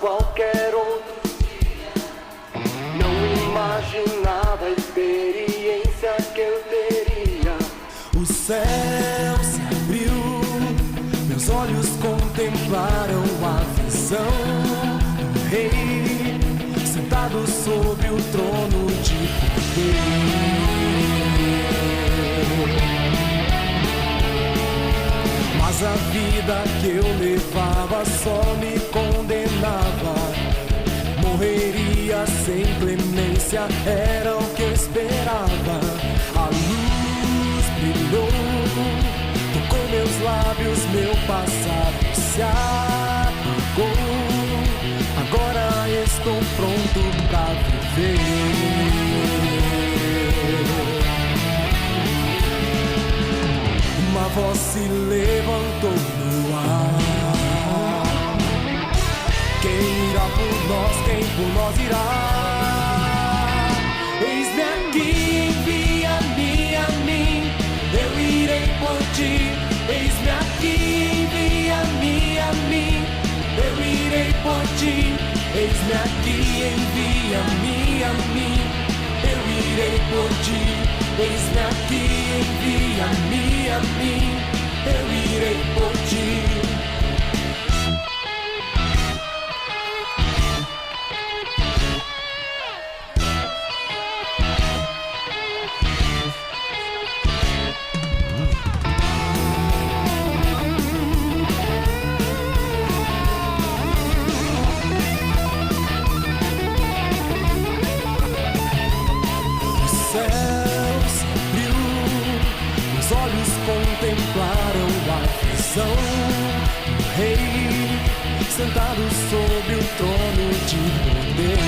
qualquer outro dia. Não imaginava a experiência que eu teria. O céu se abriu, meus olhos contemplaram a visão do rei, sentado sobre o trono de poder. Mas a vida que eu levava só me condenava. Morreria sem clemência, era o que eu esperava. A luz brilhou, tocou meus lábios, meu passado se apagou. Agora estou pronto pra viver. Uma voz se levantou no ar. Quem irá por nós, quem por nós irá? Eis-me aqui, envia-me a mim, eu irei por ti. Eis-me aqui, envia-me a mim, eu irei por ti. Eis-me aqui, envia-me a mim, eu irei por ti. Eis-me aqui, envia-me a mim, eu irei por ti. Contemplaram a visão do rei, sentado sobre o trono de poder.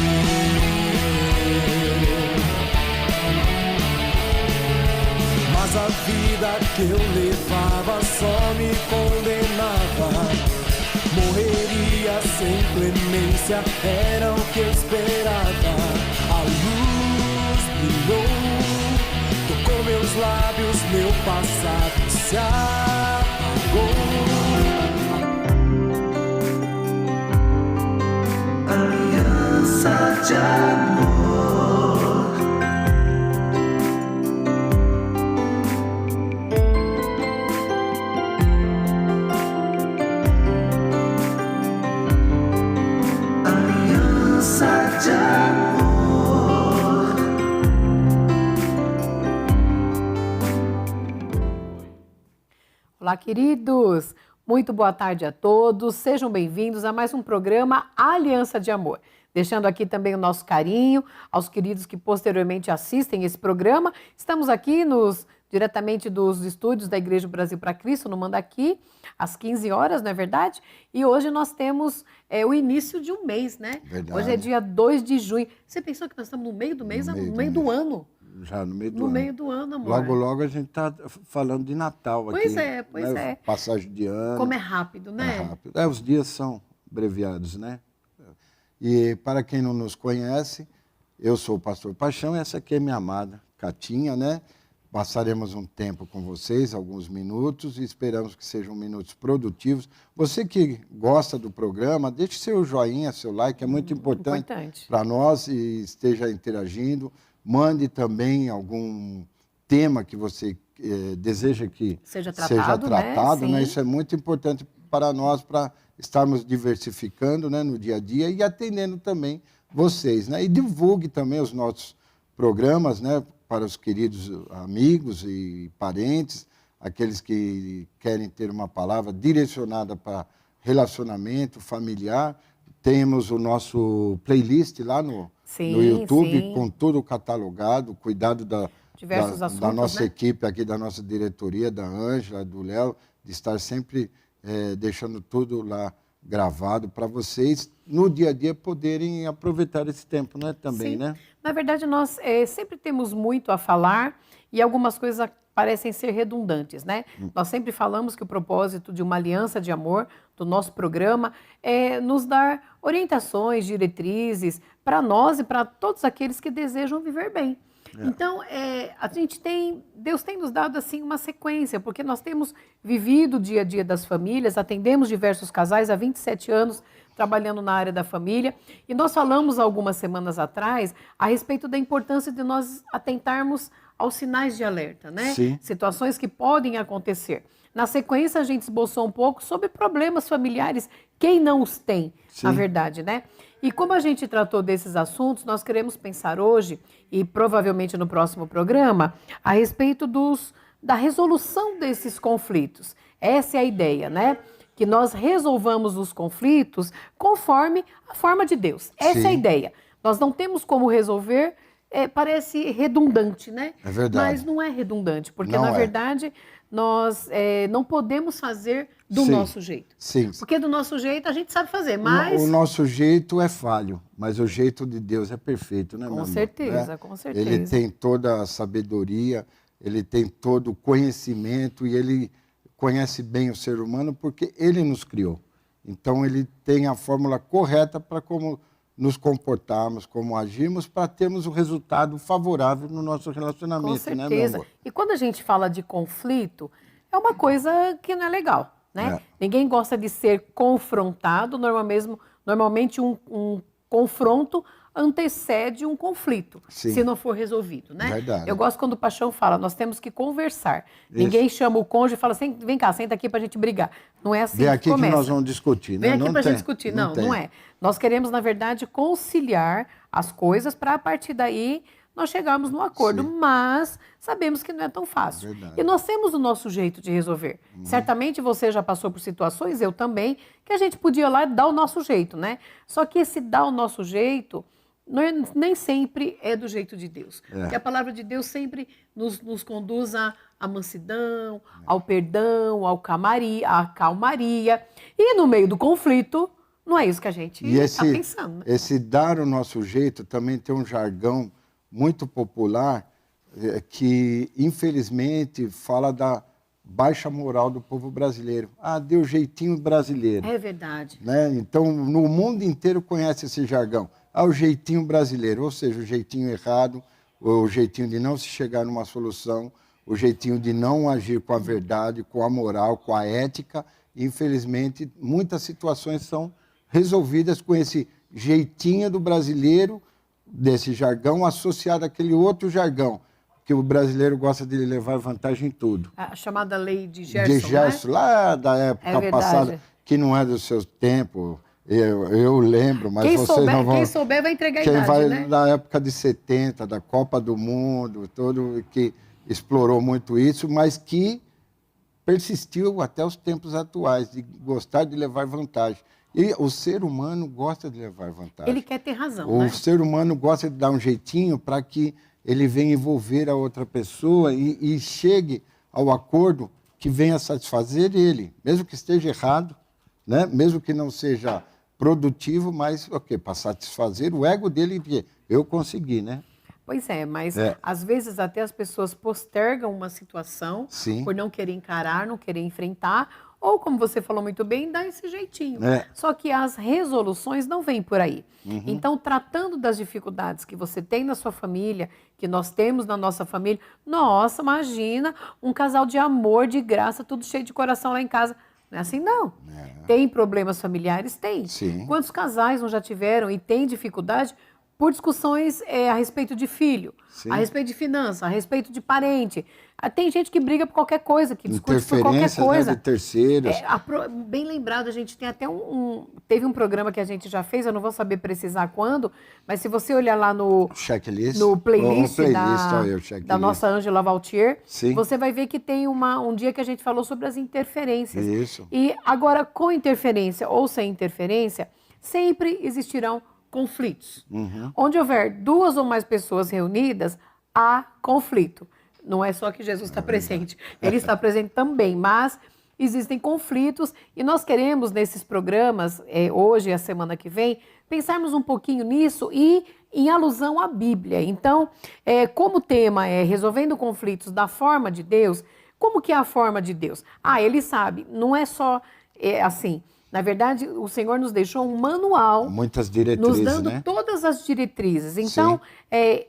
Mas a vida que eu levava só me condenava. Morreria sem clemência, era o que eu esperava. A luz brilhou, tocou meus lábios, meu passado se apagou. Aliança de amor. Aliança de amor. Olá, queridos! Muito boa tarde a todos. Sejam bem-vindos a mais um programa Aliança de Amor. Deixando aqui também o nosso carinho aos queridos que posteriormente assistem esse programa. Estamos aqui diretamente dos estúdios da Igreja Brasil para Cristo, no Mandaqui, às 15 horas, não é verdade? E hoje nós temos o início de um mês, né? Verdade. Hoje é dia 2 de junho. Você pensou que nós estamos no meio do mês? No meio do ano. Já no meio do ano. No meio do ano, amor. Logo, logo a gente está falando de Natal aqui. Pois é. Passagem de ano. Como é rápido, né? É rápido. Os dias são abreviados, né? E para quem não nos conhece, eu sou o pastor Paixão e essa aqui é minha amada Catinha, né? Passaremos um tempo com vocês, alguns minutos, e esperamos que sejam minutos produtivos. Você que gosta do programa, deixe seu joinha, seu like, é muito importante para nós e esteja interagindo. Mande também algum tema que você deseja que seja tratado, né? Isso é muito importante para nós, para estarmos diversificando, né, no dia a dia e atendendo também vocês, né? E divulgue também os nossos programas, né, para os queridos amigos e parentes, aqueles que querem ter uma palavra direcionada para relacionamento familiar. Temos o nosso playlist lá no YouTube, com tudo catalogado, cuidado da nossa equipe aqui, da nossa diretoria, da Ângela, do Léo, de estar sempre deixando tudo lá gravado para vocês, no dia a dia, poderem aproveitar esse tempo, né? Também, né? Na verdade, nós sempre temos muito a falar e algumas coisas parecem ser redundantes, né? Nós sempre falamos que o propósito de uma aliança de amor, do nosso programa, é nos dar orientações, diretrizes para nós e para todos aqueles que desejam viver bem. Então, Deus tem nos dado assim uma sequência, porque nós temos vivido o dia a dia das famílias, atendemos diversos casais há 27 anos, trabalhando na área da família. E nós falamos algumas semanas atrás a respeito da importância de nós atentarmos aos sinais de alerta, né? Sim. Situações que podem acontecer. Na sequência, a gente esboçou um pouco sobre problemas familiares, quem não os tem, na verdade, né? E como a gente tratou desses assuntos, nós queremos pensar hoje, e provavelmente no próximo programa, a respeito da resolução desses conflitos. Essa é a ideia, né? Que nós resolvamos os conflitos conforme a forma de Deus. Essa é a ideia. Nós não temos como resolver, parece redundante, né? É verdade. Mas não é redundante, porque Não na é. verdade nós não podemos fazer do nosso jeito. Sim. Porque do nosso jeito a gente sabe fazer, mas... O nosso jeito é falho, mas o jeito de Deus é perfeito, né, meu Com amor? certeza, Né? com certeza. Ele tem toda a sabedoria, ele tem todo o conhecimento e ele conhece bem o ser humano porque ele nos criou. Então, ele tem a fórmula correta para como nos comportarmos, como agirmos, para termos o resultado favorável no nosso relacionamento, Com né, meu certeza. amor? E quando a gente fala de conflito, é uma coisa que não é legal, né? Ninguém gosta de ser confrontado, normalmente um confronto antecede um conflito, se não for resolvido, né? Verdade. Eu gosto quando o Paixão fala, nós temos que conversar. Ninguém chama o cônjuge e fala assim, vem cá, senta aqui pra gente brigar. Não é assim Vem aqui que começa. que nós vamos discutir, né? Vem aqui Não pra tem, gente discutir. Não, tem. não é. Nós queremos, na verdade, conciliar as coisas para a partir daí nós chegarmos num acordo, mas sabemos que não é tão fácil. Verdade. E nós temos o nosso jeito de resolver. Certamente você já passou por situações, eu também, que a gente podia lá dar o nosso jeito, né? Só que esse dar o nosso jeito nem sempre é do jeito de Deus. Porque a palavra de Deus sempre nos conduz à mansidão, ao perdão, à calmaria. E no meio do conflito, não é isso que a gente está pensando. Né? Esse dar o nosso jeito também tem um jargão muito popular que, infelizmente, fala da baixa moral do povo brasileiro. Ah, deu jeitinho brasileiro. É verdade. Né? Então, no mundo inteiro conhece esse jargão. Ah, o jeitinho brasileiro, ou seja, o jeitinho errado, o jeitinho de não se chegar numa solução, o jeitinho de não agir com a verdade, com a moral, com a ética. Infelizmente, muitas situações são resolvidas com esse jeitinho do brasileiro, desse jargão, associado àquele outro jargão, que o brasileiro gosta de levar vantagem em tudo. A chamada lei de Gerson, De Gerson, né? lá da época passada, que não é do seu tempo, eu lembro, mas vocês não vão... Quem souber vai entregar a Quem idade, vai né? da época de 70, da Copa do Mundo, todo que explorou muito isso, mas que persistiu até os tempos atuais, de gostar de levar vantagem. E o ser humano gosta de levar vantagem. Ele quer ter razão, O né? ser humano gosta de dar um jeitinho para que ele venha envolver a outra pessoa e chegue ao acordo que venha satisfazer ele, mesmo que esteja errado, né? Mesmo que não seja produtivo, mas para satisfazer o ego dele, que eu consegui, né? Pois é, mas às vezes até as pessoas postergam uma situação por não querer encarar, não querer enfrentar, ou como você falou muito bem, dá esse jeitinho. Só que as resoluções não vêm por aí. Então, tratando das dificuldades que você tem na sua família, que nós temos na nossa família, nossa, imagina um casal de amor, de graça, tudo cheio de coração lá em casa. Não é assim, não. Tem problemas familiares? Tem. Sim. Quantos casais não já tiveram e têm dificuldade por discussões a respeito de filho, a respeito de finança, a respeito de parente. Tem gente que briga por qualquer coisa, que discute por qualquer coisa. Né, de terceiros. Bem lembrado, a gente tem até teve um programa que a gente já fez, eu não vou saber precisar quando, mas se você olhar lá no checklist, no playlist, checklist. da nossa Ângela Valtier, Sim. você vai ver que tem um dia que a gente falou sobre as interferências. Isso. E agora, com interferência ou sem interferência, sempre existirão conflitos. Onde houver duas ou mais pessoas reunidas, há conflito. Não é só que Jesus está presente, ele está presente também, mas existem conflitos e nós queremos nesses programas, hoje e a semana que vem, pensarmos um pouquinho nisso e em alusão à Bíblia. Então, como o tema é resolvendo conflitos da forma de Deus, como que é a forma de Deus? Ele sabe, não é só assim, Na verdade, o Senhor nos deixou um manual Muitas nos diretrizes, dando né? todas as diretrizes. Então,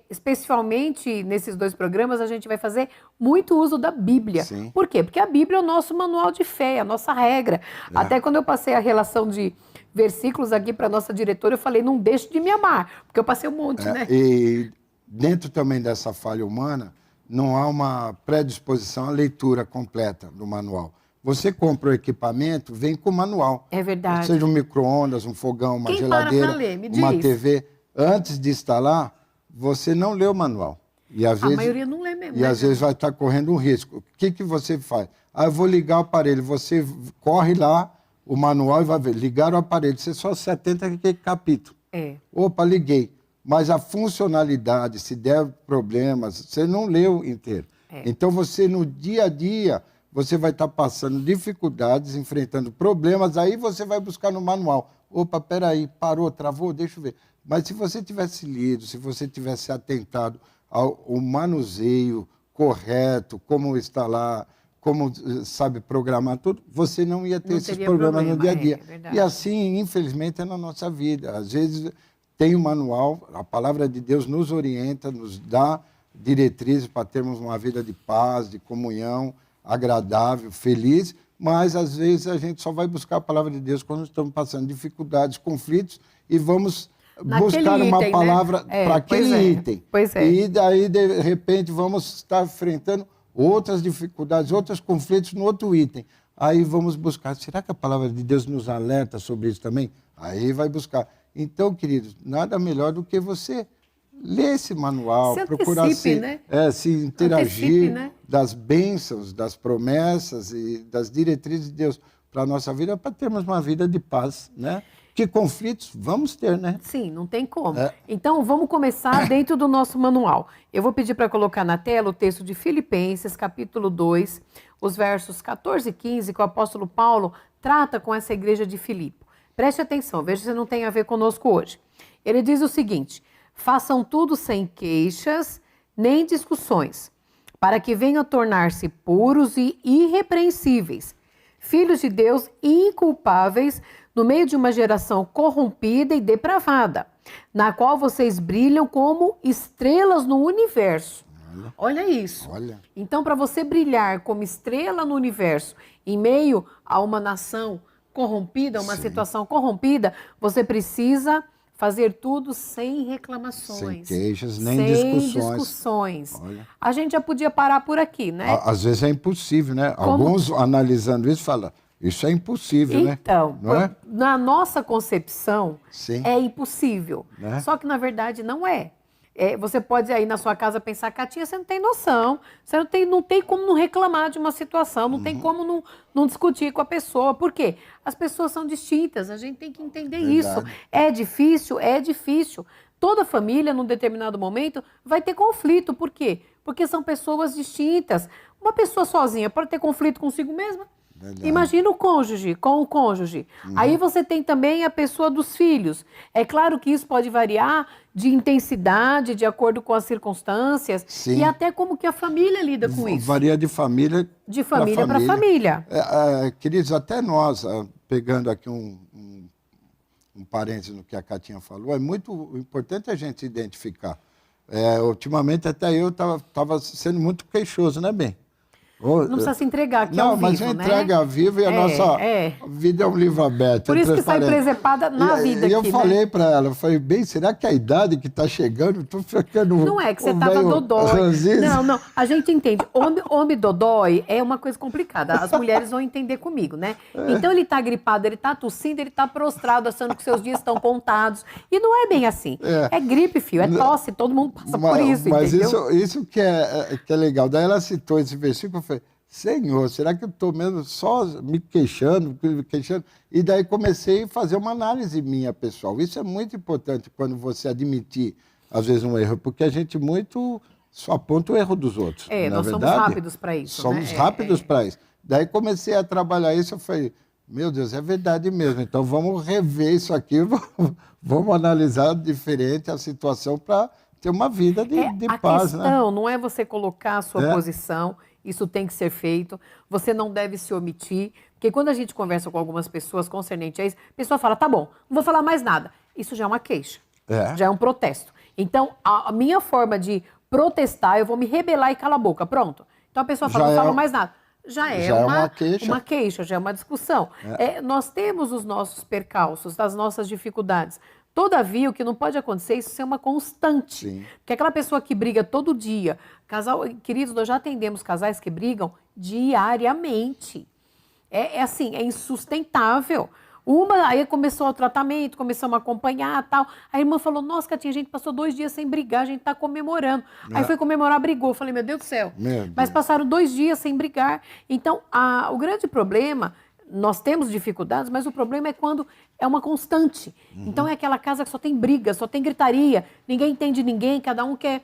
especialmente nesses 2 programas, a gente vai fazer muito uso da Bíblia. Sim. Por quê? Porque a Bíblia é o nosso manual de fé, é a nossa regra. Até quando eu passei a relação de versículos aqui para a nossa diretora, eu falei, não deixe de me amar, porque eu passei um monte, né? E dentro também dessa falha humana, não há uma predisposição à leitura completa do manual. Você compra o equipamento, vem com o manual. É verdade. Seja um micro-ondas, um fogão, uma Quem para geladeira, pra ler? Me uma diz. TV. Antes de instalar, você não lê o manual. E às A vezes, maioria não lê mesmo. E né? às vezes vai estar correndo um risco. O que você faz? Ah, eu vou ligar o aparelho. Você corre lá, o manual, e vai ver. Ligar o aparelho. Você só se atenta àquele capítulo. Opa, liguei. Mas a funcionalidade, se der problemas, você não leu inteiro. Então, você no dia a dia, você vai estar passando dificuldades, enfrentando problemas, aí você vai buscar no manual. Opa, peraí, parou, travou, deixa eu ver. Mas se você tivesse lido, se você tivesse atentado ao manuseio correto, como instalar, como, sabe, programar tudo, você não ia ter esses problemas no dia a dia. E assim, infelizmente, é na nossa vida. Às vezes tem um manual, a palavra de Deus nos orienta, nos dá diretrizes para termos uma vida de paz, de comunhão, agradável, feliz, mas às vezes a gente só vai buscar a palavra de Deus quando estamos passando dificuldades, conflitos, e vamos buscar uma palavra para aquele item. E daí, de repente, vamos estar enfrentando outras dificuldades, outros conflitos no outro item. Aí vamos buscar, será que a palavra de Deus nos alerta sobre isso também? Aí vai buscar. Então, queridos, nada melhor do que você ler esse manual, procurar se interagir das bênçãos, das promessas e das diretrizes de Deus para a nossa vida, para termos uma vida de paz, né? Que conflitos vamos ter, né? Sim, não tem como. Então, vamos começar dentro do nosso manual. Eu vou pedir para colocar na tela o texto de Filipenses, capítulo 2, os versos 14 e 15, que o apóstolo Paulo trata com essa igreja de Filipe. Preste atenção, veja se não tem a ver conosco hoje. Ele diz o seguinte: façam tudo sem queixas nem discussões, para que venham a tornar-se puros e irrepreensíveis, filhos de Deus inculpáveis, no meio de uma geração corrompida e depravada, na qual vocês brilham como estrelas no universo. Olha isso. Então, para você brilhar como estrela no universo, em meio a uma nação corrompida, uma situação corrompida, você precisa fazer tudo sem reclamações. Sem queixas, nem discussões. A gente já podia parar por aqui, né? Às vezes é impossível, né? Alguns, analisando isso, falam, isso é impossível, né? Então, não é? Na nossa concepção, é impossível. Né? Só que, na verdade, não é. Você pode aí na sua casa pensar, Catinha, você não tem noção, você não tem como não reclamar de uma situação, não tem como não discutir com a pessoa. Por quê? As pessoas são distintas, a gente tem que entender isso. É difícil, é difícil. Toda família, num determinado momento, vai ter conflito. Por quê? Porque são pessoas distintas. Uma pessoa sozinha pode ter conflito consigo mesma. Imagina o cônjuge, com o cônjuge. Aí você tem também a pessoa dos filhos. É claro que isso pode variar de intensidade, de acordo com as circunstâncias. Sim. E até como que a família lida com isso. Varia de família para família. Queridos, até nós, pegando aqui um parênteses no que a Catinha falou, é muito importante a gente identificar. Ultimamente até eu estava sendo muito queixoso, né, bem? Não precisa se entregar aqui ao vivo, mas entrega ao vivo e a nossa vida é um livro aberto. Por isso que sai presepada na vida aqui, eu falei para ela, eu falei, bem, será que a idade que está chegando, estou ficando... Não é que você estava dodói. Não, a gente entende. Homem dodói é uma coisa complicada. As mulheres vão entender comigo, né? Então ele está gripado, ele está tossindo, ele está prostrado, achando que seus dias estão contados. E não é bem assim. É gripe, filho, é tosse, todo mundo passa por isso, mas entendeu? Isso que é legal. Daí ela citou esse versículo, eu falei, Senhor, será que eu estou mesmo só me queixando? E daí comecei a fazer uma análise minha, pessoal. Isso é muito importante quando você admitir, às vezes, um erro, porque a gente muito só aponta o erro dos outros. Nós somos rápidos para isso. Somos rápidos para isso. Daí comecei a trabalhar isso, eu falei, meu Deus, é verdade mesmo. Então vamos rever isso aqui, vamos analisar diferente a situação para ter uma vida de paz. A questão não é você colocar a sua posição isso tem que ser feito, você não deve se omitir, porque quando a gente conversa com algumas pessoas concernente a isso, a pessoa fala, tá bom, não vou falar mais nada. Isso já é uma queixa, já é um protesto. Então, a minha forma de protestar, eu vou me rebelar e calar a boca, pronto. Então a pessoa fala, não fala mais nada. Já é uma queixa, já é uma discussão. Nós temos os nossos percalços, as nossas dificuldades. Todavia, o que não pode acontecer é isso ser uma constante. Sim. Porque aquela pessoa que briga todo dia, queridos, nós já atendemos casais que brigam diariamente. Assim, é insustentável. Aí começou o tratamento, começamos a acompanhar e tal. A irmã falou, nossa, Catinha, a gente passou 2 dias sem brigar, a gente tá comemorando. Aí foi comemorar, brigou. Falei, meu Deus do céu. Mas passaram 2 dias sem brigar. Então, o grande problema, nós temos dificuldades, mas o problema é quando é uma constante. Então é aquela casa que só tem briga, só tem gritaria, ninguém entende ninguém, cada um quer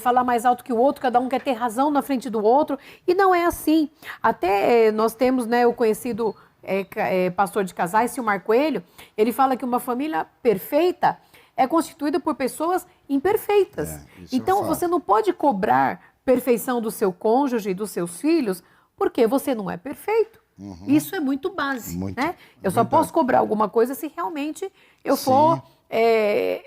falar mais alto que o outro, cada um quer ter razão na frente do outro. E não é assim. Até nós temos, né, o conhecido... pastor de casais, Silmar Coelho, ele fala que uma família perfeita é constituída por pessoas imperfeitas. Então, você não pode cobrar perfeição do seu cônjuge e dos seus filhos, porque você não é perfeito. Isso é muito básico, né? Eu só posso cobrar alguma coisa se realmente eu for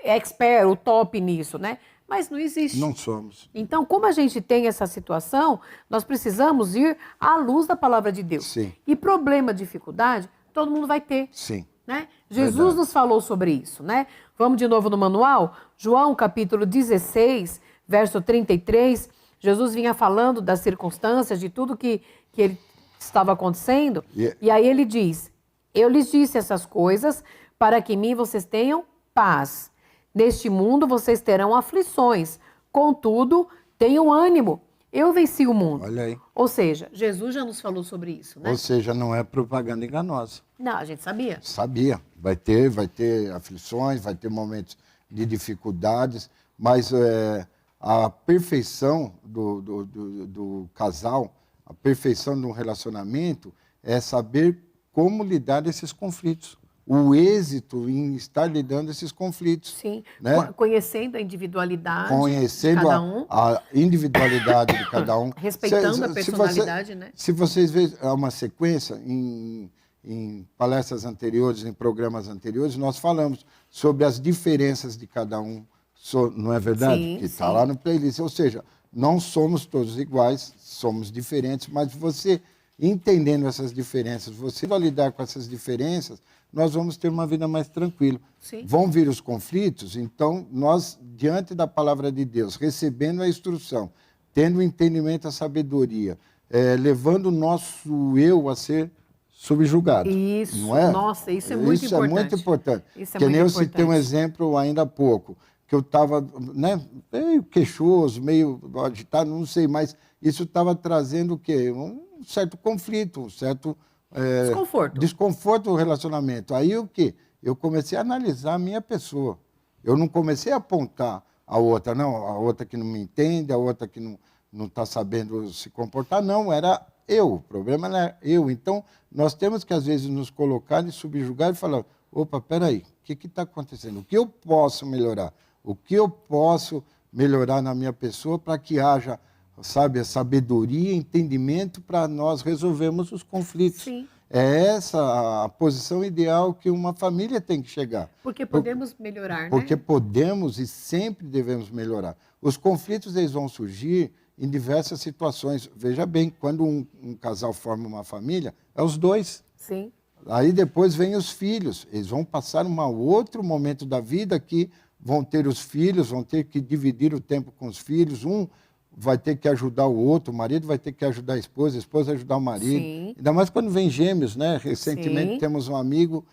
expert, o top nisso, né? Mas não existe. Não somos. Então, como a gente tem essa situação, nós precisamos ir à luz da palavra de Deus. Sim. E problema, dificuldade, todo mundo vai ter. Sim. Né? Jesus nos falou sobre isso, né? Vamos de novo no manual? João, capítulo 16, verso 33. Jesus vinha falando das circunstâncias, de tudo que ele estava acontecendo. E aí ele diz, eu lhes disse essas coisas para que em mim vocês tenham paz. Neste mundo vocês terão aflições, contudo, tenham ânimo. Eu venci o mundo. Olha aí. Ou seja, Jesus já nos falou sobre isso, né? Ou seja, não é propaganda enganosa. Não, a gente sabia. Sabia. Vai ter aflições, vai ter momentos de dificuldades, mas a perfeição do casal, a perfeição de um relacionamento é saber como lidar esses conflitos. O êxito em estar lidando esses conflitos. Sim, né? Conhecendo a individualidade de cada um. A individualidade de cada um. Respeitando a personalidade, né? Se vocês verem uma sequência em palestras anteriores, em programas anteriores, nós falamos sobre as diferenças de cada um, não é verdade? Sim, que está lá no playlist. Ou seja, não somos todos iguais, somos diferentes, mas você entendendo essas diferenças, você vai lidar com essas diferenças, nós vamos ter uma vida mais tranquila. Sim. Vão vir os conflitos, então nós, diante da palavra de Deus, recebendo a instrução, tendo o entendimento, a sabedoria, levando o nosso eu a ser subjugado. Isso, não é? Nossa, isso é muito importante. Isso é muito importante. Isso é que muito nem eu importante. citei um exemplo ainda há pouco, que eu estava meio queixoso, meio agitado, não sei, mas isso estava trazendo o quê? Um certo conflito, um certo desconforto no relacionamento. Aí o quê? Eu comecei a analisar a minha pessoa. Eu não comecei a apontar a outra, não, a outra que não me entende, a outra que não está sabendo se comportar, não, era eu, o problema era eu. Então, nós temos que, às vezes, nos colocar e subjugar e falar, opa, peraí, o que está acontecendo? O que eu posso melhorar? O que eu posso melhorar na minha pessoa para que haja, sabe, a sabedoria, entendimento para nós resolvermos os conflitos. Sim. É essa a posição ideal que uma família tem que chegar. Porque podemos melhorar, né? Porque podemos e sempre devemos melhorar. Os conflitos eles vão surgir em diversas situações. Veja bem, quando um casal forma uma família, é os dois. Sim. Aí depois vem os filhos. Eles vão passar um outro momento da vida que vão ter os filhos, vão ter que dividir o tempo com os filhos. Um vai ter que ajudar o outro, o marido vai ter que ajudar a esposa ajudar o marido. Sim. Ainda mais quando vem gêmeos, né? Recentemente temos um amigo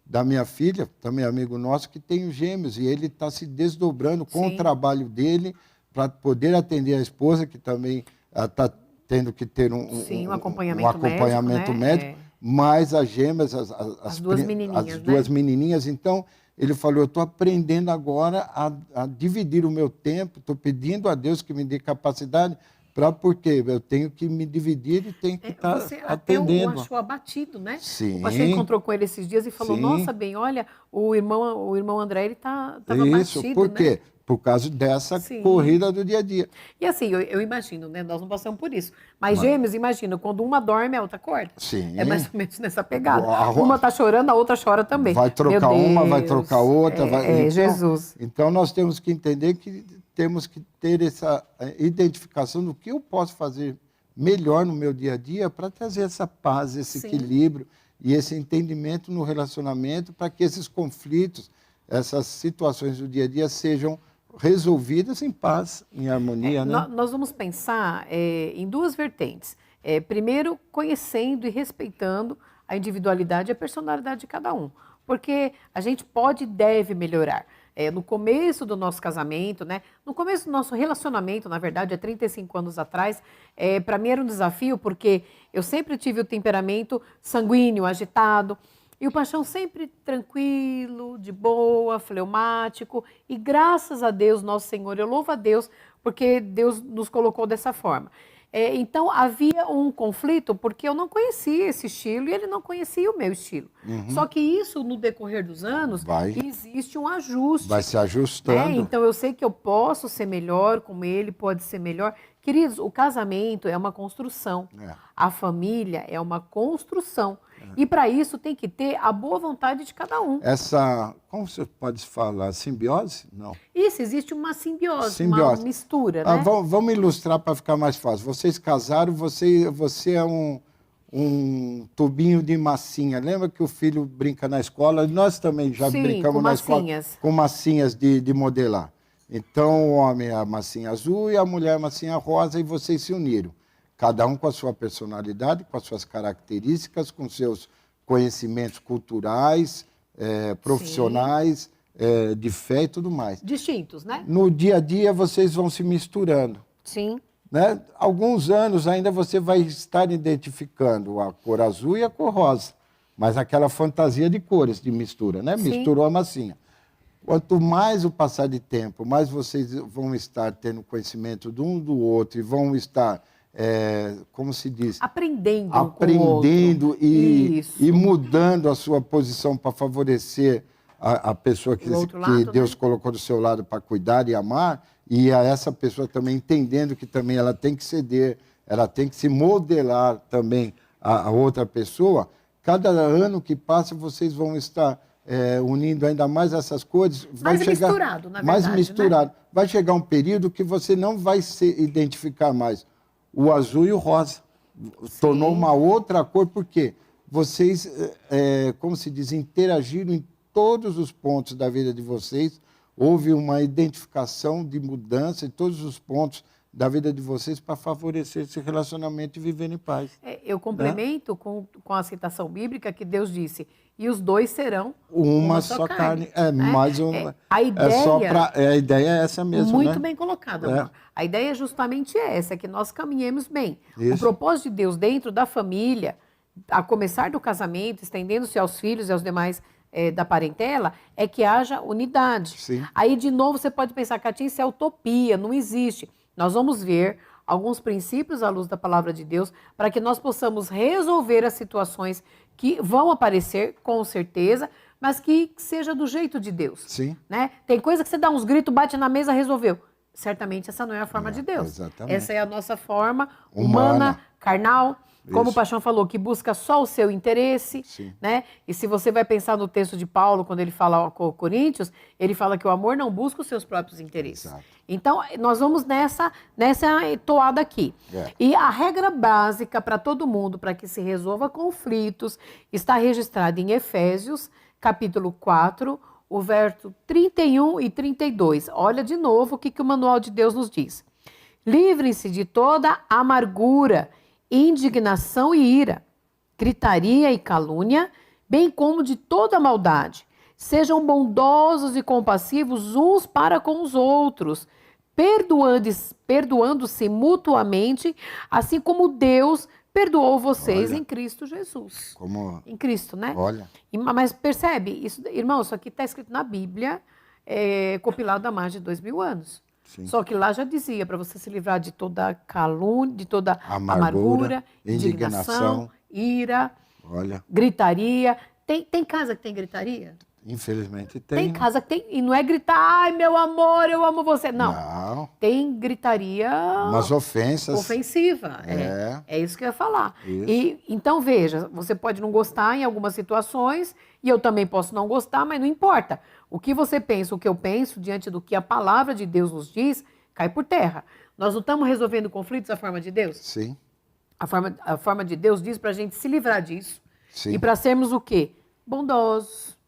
da minha filha, também amigo nosso, que tem gêmeos, e ele está se desdobrando com o trabalho dele para poder atender a esposa, que também está tendo que ter um acompanhamento médico, mas as gêmeas, as duas menininhas, então... Ele falou, eu estou aprendendo agora a dividir o meu tempo, estou pedindo a Deus que me dê capacidade Porque eu tenho que me dividir e tenho que estar Você até atendendo. o achou abatido, né? Sim. O pastor encontrou com ele esses dias e falou, Sim. nossa, bem, olha, o irmão André, ele estava Isso, abatido, por né? quê? Por causa dessa Sim. corrida do dia a dia. E assim, eu imagino, né? Nós não passamos por isso. Mas gêmeos, imagina, quando uma dorme, a outra acorda. Sim. É mais ou menos nessa pegada. A- Uma tá chorando, a outra chora também. Vai trocar Meu uma, vai Deus. trocar outra. Então, Jesus. Então, nós temos que entender que temos que ter essa identificação do que eu posso fazer melhor no meu dia a dia para trazer essa paz, esse Sim. equilíbrio e esse entendimento no relacionamento para que esses conflitos, essas situações do dia a dia sejam resolvidas em paz, em harmonia, né? Nós vamos pensar em duas vertentes. Primeiro, conhecendo e respeitando a individualidade e a personalidade de cada um. Porque a gente pode e deve melhorar. No começo do nosso casamento, né? No começo do nosso relacionamento, na verdade, há 35 anos atrás, para mim era um desafio, porque eu sempre tive o temperamento sanguíneo, agitado, e o Paixão sempre tranquilo, de boa, fleumático, e graças a Deus, nosso Senhor, eu louvo a Deus, porque Deus nos colocou dessa forma. Então, havia um conflito, porque eu não conhecia esse estilo e ele não conhecia o meu estilo. Só que isso, no decorrer dos anos, existe um ajuste. Vai se ajustando. Então, eu sei que eu posso ser melhor, como ele pode ser melhor. Queridos, o casamento é uma construção. A família é uma construção. E para isso tem que ter a boa vontade de cada um. Como você pode falar, simbiose? Não. Isso, existe uma simbiose. Uma mistura, né? Vamos ilustrar para ficar mais fácil. Vocês casaram, você é um tubinho de massinha. Lembra que o filho brinca na escola? Nós também já brincamos na escola com massinhas de modelar. Então, o homem é a massinha azul e a mulher é a massinha rosa e vocês se uniram. Cada um com a sua personalidade, com as suas características, com seus conhecimentos culturais, profissionais, de fé e tudo mais. Distintos, né? No dia a dia, vocês vão se misturando. Sim. Né? Alguns anos ainda você vai estar identificando a cor azul e a cor rosa, mas aquela fantasia de cores de mistura, né? Misturou a massinha. Quanto mais o passar de tempo, mais vocês vão estar tendo conhecimento de um do outro e vão estar, como se diz? Aprendendo e mudando a sua posição para favorecer a pessoa que Deus colocou do seu lado para cuidar e amar, e a essa pessoa também entendendo que também ela tem que ceder, ela tem que se modelar também a outra pessoa. Cada ano que passa, vocês vão estar unindo ainda mais essas cores. Misturado, na verdade. Mais misturado. Né? Vai chegar um período que você não vai se identificar mais o azul e o rosa. Tornou uma outra cor, porque vocês, como se diz, interagiram em todos os pontos da vida de vocês. Houve uma identificação de mudança em todos os pontos da vida de vocês para favorecer esse relacionamento e viver em paz. Eu complemento com a citação bíblica que Deus disse, e os dois serão uma só carne. A ideia é essa mesmo, muito né? bem colocada, amor. A ideia é justamente essa, que nós caminhemos bem. Isso. O propósito de Deus dentro da família, a começar do casamento, estendendo-se aos filhos e aos demais da parentela, é que haja unidade. Sim. Aí, de novo, você pode pensar, Catinha, isso é utopia, não existe. Nós vamos ver alguns princípios à luz da palavra de Deus para que nós possamos resolver as situações que vão aparecer, com certeza, mas que seja do jeito de Deus. Sim. Né? Tem coisa que você dá uns gritos, bate na mesa, resolveu. Certamente essa não é a forma de Deus. Exatamente. Essa é a nossa forma humana, carnal, como o Paixão falou, que busca só o seu interesse. Sim. Né? E se você vai pensar no texto de Paulo, quando ele fala com Coríntios, ele fala que o amor não busca os seus próprios interesses. Exato. Então, nós vamos nessa toada aqui. E a regra básica para todo mundo, para que se resolva conflitos, está registrada em Efésios, capítulo 4, o verso 31 e 32. Olha de novo o que o Manual de Deus nos diz. Livrem-se de toda amargura, indignação e ira, gritaria e calúnia, bem como de toda maldade. Sejam bondosos e compassivos uns para com os outros, perdoando-se mutuamente, assim como Deus perdoou vocês em Cristo Jesus. Em Cristo, né? Olha. Mas percebe, isso, irmão, isso aqui está escrito na Bíblia, compilado há mais de 2000 anos. Sim. Só que lá já dizia para você se livrar de toda calúnia, de toda amargura, indignação, indignação. ira, Olha, gritaria. Tem casa que tem gritaria? infelizmente Tem tem. casa que tem. E não é gritar, ai, meu amor, eu amo você. Não. Não, Tem gritaria umas ofensas. ofensiva. É isso que eu ia falar. E, então, veja, você pode não gostar em algumas situações, e eu também posso não gostar, mas não importa. O que você pensa, o que eu penso, diante do que a palavra de Deus nos diz, cai por terra. Nós não estamos resolvendo conflitos da forma de Deus? Sim, A forma de Deus diz para a gente se livrar disso. sim. E para sermos o quê? Bondosos,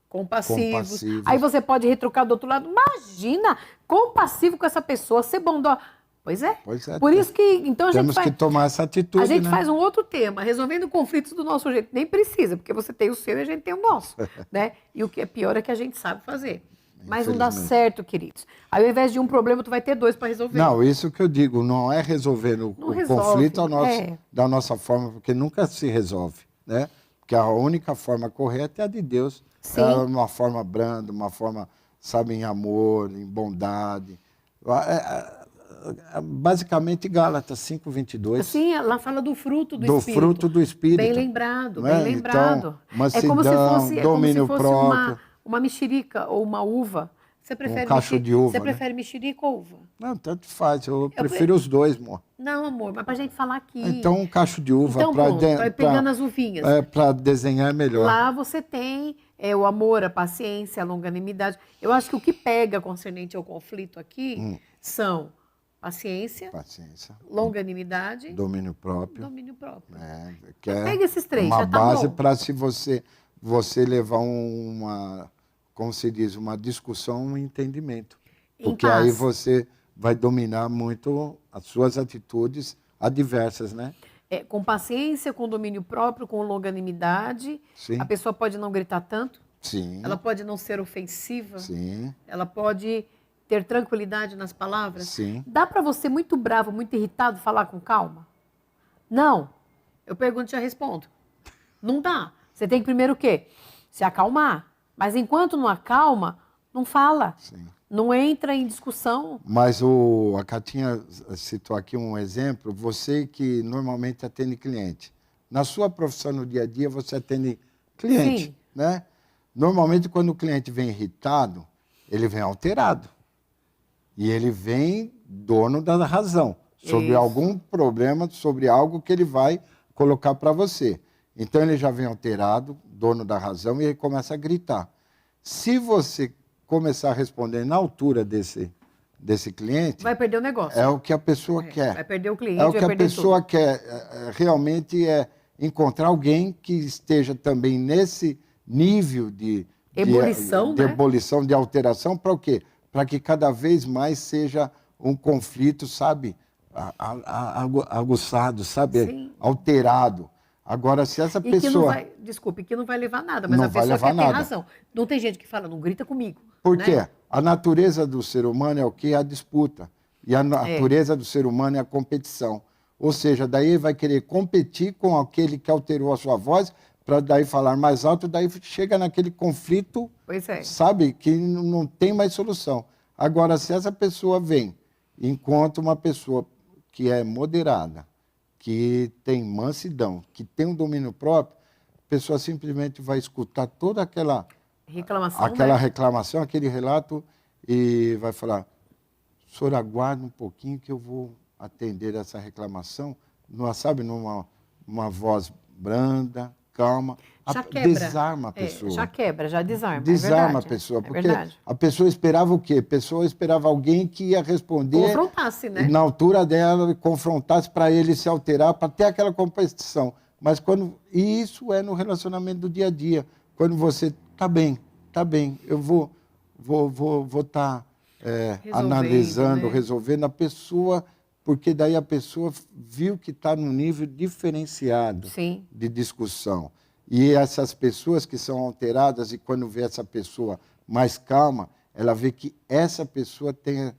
compassivos. Compassivos. Aí você pode retrucar do outro lado. Imagina, compassivo com essa pessoa, ser bondoso. Pois é. Pois é. Por isso que, então, a gente Temos que tomar essa atitude, a gente né? faz um outro tema, resolvendo conflitos do nosso jeito. Nem precisa, porque você tem o seu e a gente tem o nosso. Né? E o que é pior é que a gente sabe fazer. Mas não dá Infelizmente. certo, queridos. Aí, ao invés de um problema, tu vai ter dois para resolver. Não, isso que eu digo, não é resolver Não o resolve, conflito da nossa forma, porque nunca se resolve, né? Porque a única forma correta é a de Deus. Sim. É uma forma branda, uma forma, sabe, em amor, em bondade. Basicamente, Gálatas 5:22. Assim, lá fala do fruto do Do Espírito. fruto do Espírito. Bem lembrado, Não é? bem lembrado. Então, mansidão, é como se domínio fosse próprio. uma mexerica ou uma uva. Você prefere cacho de uva, Você né? prefere mexerica ou uva? Não, tanto faz. Eu prefiro os dois, amor. Não, amor, mas pra gente falar aqui. Então, um cacho de uva Então, pronto, vai pegando as uvinhas. Para desenhar é melhor. Lá você tem o amor, a paciência, a longanimidade. Eu acho que o que pega concernente ao conflito aqui são paciência, longanimidade, Domínio próprio. domínio próprio. Que é Pega esses três, uma já tá base bom. para se você levar uma, como se diz, uma discussão, um entendimento. Em Porque paz. aí você vai dominar muito as suas atitudes adversas, né? Com paciência, com domínio próprio, com longanimidade. Sim. A pessoa pode não gritar tanto, Sim, ela pode não ser ofensiva, sim, ela pode ter tranquilidade nas palavras. sim. Dá para você muito bravo, muito irritado, falar com calma? Não. Eu pergunto e já respondo. Não dá. Você tem que primeiro o quê? Se acalmar. Mas enquanto não acalma, não fala. Sim. Não entra em discussão. Mas a Catinha citou aqui um exemplo, você que normalmente atende cliente. Na sua profissão, no dia a dia, você atende cliente, Sim. né? Normalmente, quando o cliente vem irritado, ele vem alterado. E ele vem dono da razão, sobre Isso. algum problema, sobre algo que ele vai colocar para você. Então, ele já vem alterado, dono da razão, e ele começa a gritar. Se você começar a responder na altura desse cliente, Vai perder o negócio. é o que a pessoa quer. Vai perder o cliente, É o vai que a perder pessoa tudo. quer. Realmente é encontrar alguém que esteja também nesse nível de Ebulição, de né? ebulição, de alteração, para o quê? Para que cada vez mais seja um conflito, sabe, aguçado, sabe, Sim. alterado. Agora, se essa E que pessoa... não vai, desculpe, que não vai levar nada, mas Não a vai pessoa levar quer ter nada. razão. Não tem gente que fala, não grita comigo. Por né? quê? A natureza do ser humano é o quê? A disputa. E a natureza do ser humano é a competição. Ou seja, daí ele vai querer competir com aquele que alterou a sua voz, para daí falar mais alto, daí chega naquele conflito, Pois é. sabe, que não tem mais solução. Agora, se essa pessoa vem e encontra uma pessoa que é moderada, que tem mansidão, que tem um domínio próprio, a pessoa simplesmente vai escutar toda aquela Reclamação, né? reclamação, aquele relato, e vai falar, o senhor aguarda um pouquinho que eu vou atender essa reclamação, sabe, numa voz branda, calma, Já quebra. desarma a pessoa. Já quebra, já desarma. Desarma é verdade, a pessoa, é porque verdade. a pessoa esperava o quê? A pessoa esperava alguém que ia responder Confrontasse, né? na altura dela, confrontasse para ele se alterar, para ter aquela competição. Mas e isso é no relacionamento do dia a dia. Quando você tá bem, eu vou estar analisando, né? resolvendo a pessoa, porque daí a pessoa viu que está num nível diferenciado Sim. de discussão. E essas pessoas que são alteradas, e quando vê essa pessoa mais calma, ela vê que essa pessoa tem,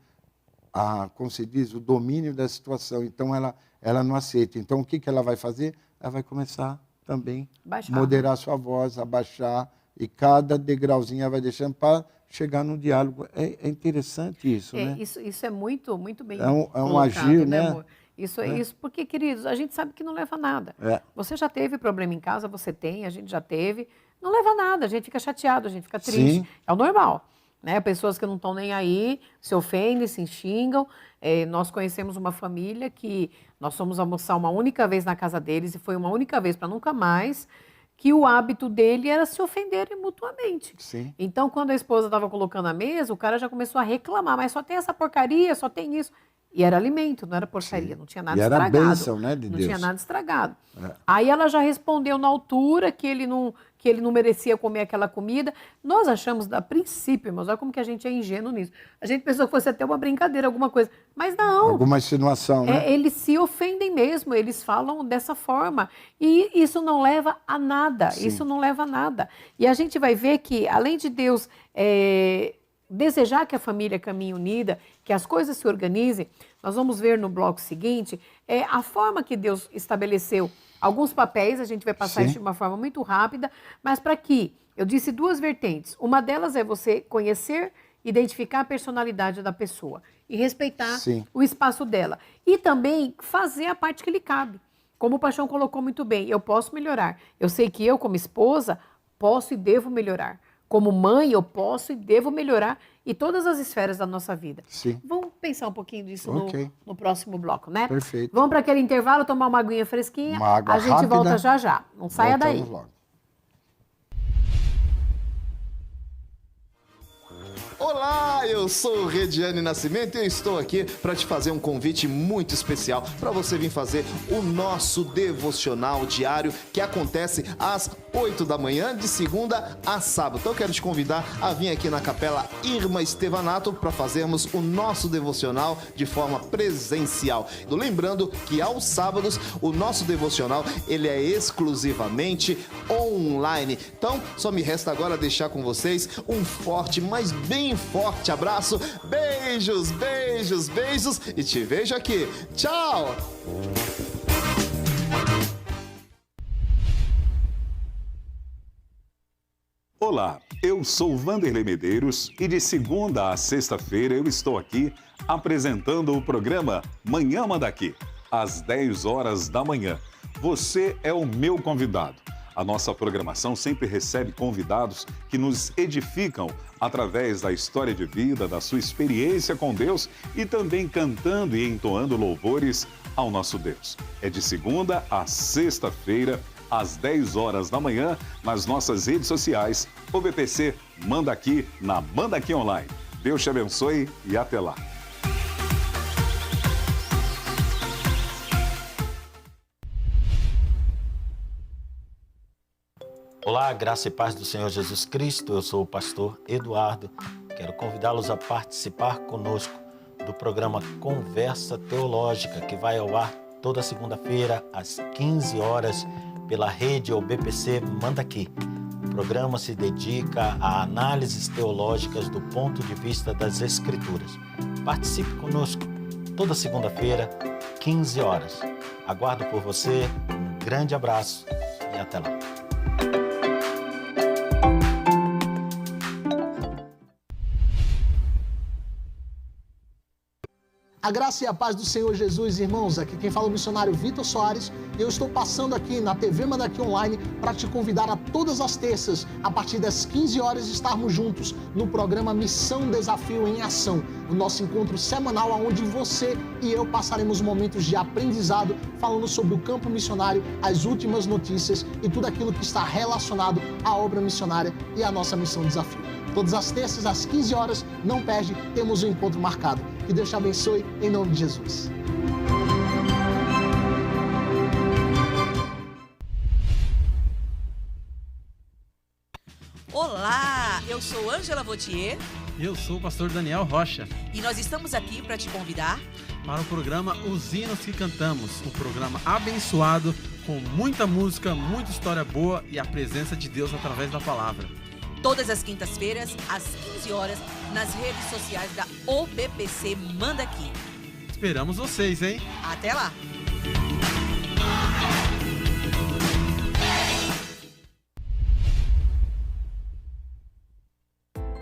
como se diz, o domínio da situação. Então, ela não aceita. Então, o que ela vai fazer? Ela vai começar também a Baixar, moderar sua voz, abaixar, e cada degrauzinho ela vai deixando para chegar no diálogo. É interessante isso, né? Isso é muito bem É um colocado, agir, né? amor? Isso, porque, queridos, a gente sabe que não leva a nada. É. Você já teve problema em casa, você tem, a gente já teve. Não leva a nada, a gente fica chateado, a gente fica triste. Sim. É o normal. Né? Pessoas que não estão nem aí, se ofendem, se xingam. Nós conhecemos uma família que nós fomos almoçar uma única vez na casa deles e foi uma única vez para nunca mais, que o hábito dele era se ofenderem mutuamente. Sim. Então, quando a esposa estava colocando a mesa, o cara já começou a reclamar, mas só tem essa porcaria, só tem isso. E era alimento, não era porcaria, não tinha nada estragado. E era a bênção, né, de Deus. Deus. Não tinha nada estragado. É. Aí ela já respondeu na altura que ele não merecia comer aquela comida. Nós achamos, a princípio, irmãos, olha como que a gente é ingênuo nisso. A gente pensou que fosse até uma brincadeira, alguma coisa. Mas não. Alguma insinuação, né? Eles se ofendem mesmo, eles falam dessa forma. E isso não leva a nada. Sim. Isso não leva a nada. E a gente vai ver que, além de Deus desejar que a família caminhe unida, que as coisas se organizem, nós vamos ver no bloco seguinte a forma que Deus estabeleceu alguns papéis, a gente vai passar isso de uma forma muito rápida, mas para que, eu disse duas vertentes, uma delas é você conhecer, identificar a personalidade da pessoa e respeitar o espaço dela. E também fazer a parte que lhe cabe. Como o Paixão colocou muito bem, eu posso melhorar. Eu sei que eu, como esposa, posso e devo melhorar. Como mãe, eu posso e devo melhorar em todas as esferas da nossa vida. Sim. Vamos pensar um pouquinho disso no próximo bloco, né? Perfeito. Vamos para aquele intervalo, tomar uma aguinha fresquinha. Uma água a gente rápida. volta já já. Não saia daí. Voltamos logo. Olá, eu sou o Rediane Nascimento e eu estou aqui para te fazer um convite muito especial para você vir fazer o nosso devocional diário que acontece às 8 da manhã, de segunda a sábado. Então eu quero te convidar a vir aqui na Capela Irma Estevanato para fazermos o nosso devocional de forma presencial. Lembrando que aos sábados o nosso devocional ele é exclusivamente online. Então só me resta agora deixar com vocês um forte, mas bem forte abraço. Beijos, beijos, beijos e te vejo aqui. Tchau! Olá, eu sou Vanderlei Medeiros e de segunda a sexta-feira eu estou aqui apresentando o programa Manhã Manda Aqui, às 10 horas da manhã. Você é o meu convidado. A nossa programação sempre recebe convidados que nos edificam através da história de vida, da sua experiência com Deus e também cantando e entoando louvores ao nosso Deus. É de segunda a sexta-feira, às 10 horas da manhã, nas nossas redes sociais, o BPC Manda Aqui na Manda Aqui Online. Deus te abençoe e até lá. Olá, graça e paz do Senhor Jesus Cristo. Eu sou o pastor Eduardo. Quero convidá-los a participar conosco do programa Conversa Teológica, que vai ao ar toda segunda-feira, às 15 horas, pela rede ou BPC Manda Aqui. O programa se dedica a análises teológicas do ponto de vista das Escrituras. Participe conosco toda segunda-feira, 15 horas. Aguardo por você, um grande abraço e até lá. A graça e a paz do Senhor Jesus, irmãos, aqui quem fala é o missionário Vitor Soares e eu estou passando aqui na TV Manda Aqui Online para te convidar a todas as terças, a partir das 15 horas, estarmos juntos no programa Missão Desafio em Ação, o nosso encontro semanal onde você e eu passaremos momentos de aprendizado falando sobre o campo missionário, as últimas notícias e tudo aquilo que está relacionado à obra missionária e à nossa Missão Desafio. Todas as terças, às 15 horas, não perde, temos um encontro marcado. Que Deus te abençoe, em nome de Jesus. Olá, eu sou Ângela Vautier. Eu sou o pastor Daniel Rocha. E nós estamos aqui para te convidar para o programa Os Hinos que Cantamos, um programa abençoado, com muita música, muita história boa e a presença de Deus através da palavra. Todas as quintas-feiras, às 15 horas, nas redes sociais da OBPC Manda Aqui. Esperamos vocês, hein? Até lá!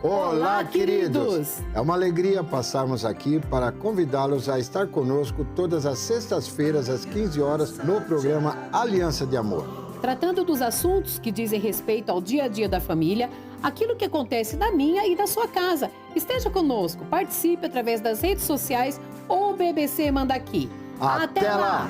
Olá, queridos! É uma alegria passarmos aqui para convidá-los a estar conosco todas as sextas-feiras, às 15 horas, no programa Aliança de Amor. Tratando dos assuntos que dizem respeito ao dia a dia da família, aquilo que acontece na minha e da sua casa. Esteja conosco, participe através das redes sociais ou BBC Manda Aqui. Até lá!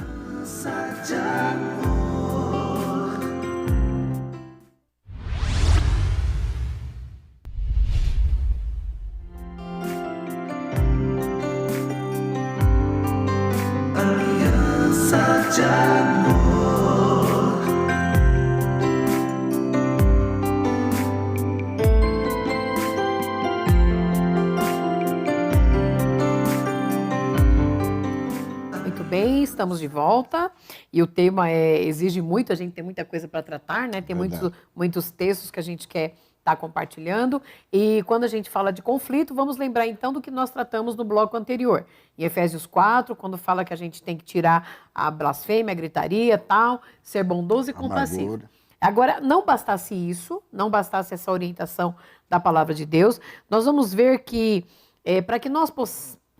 Muito bem, estamos de volta e o tema exige muito, a gente tem muita coisa para tratar, né? Tem muitos textos que a gente quer estar compartilhando e quando a gente fala de conflito, vamos lembrar então do que nós tratamos no bloco anterior. Em Efésios 4, quando fala que a gente tem que tirar a blasfêmia, a gritaria, tal, ser bondoso e compassivo. Agora, não bastasse isso, não bastasse essa orientação da palavra de Deus, nós vamos ver que para que nós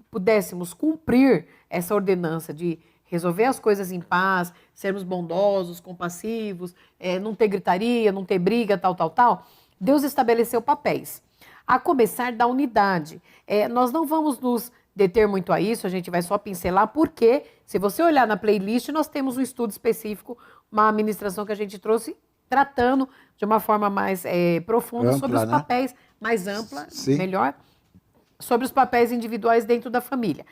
pudéssemos cumprir essa ordenança de resolver as coisas em paz, sermos bondosos, compassivos, não ter gritaria, não ter briga, tal, Deus estabeleceu papéis. A começar da unidade. Nós não vamos nos deter muito a isso, a gente vai só pincelar, porque se você olhar na playlist, nós temos um estudo específico, uma ministração que a gente trouxe, tratando de uma forma mais profunda ampla, sobre os papéis, mais ampla, Sim. melhor, sobre os papéis individuais dentro da família.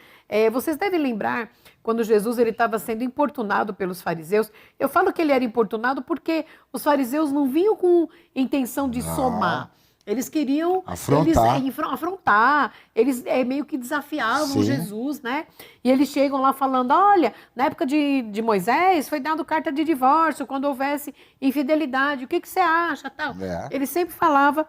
Vocês devem lembrar, quando Jesus estava sendo importunado pelos fariseus, eu falo que ele era importunado porque os fariseus não vinham com intenção de somar. Eles queriam afrontar, eles meio que desafiavam Jesus, né? E eles chegam lá falando, olha, na época de Moisés foi dado carta de divórcio quando houvesse infidelidade, o que você acha? Tal. Ele sempre falava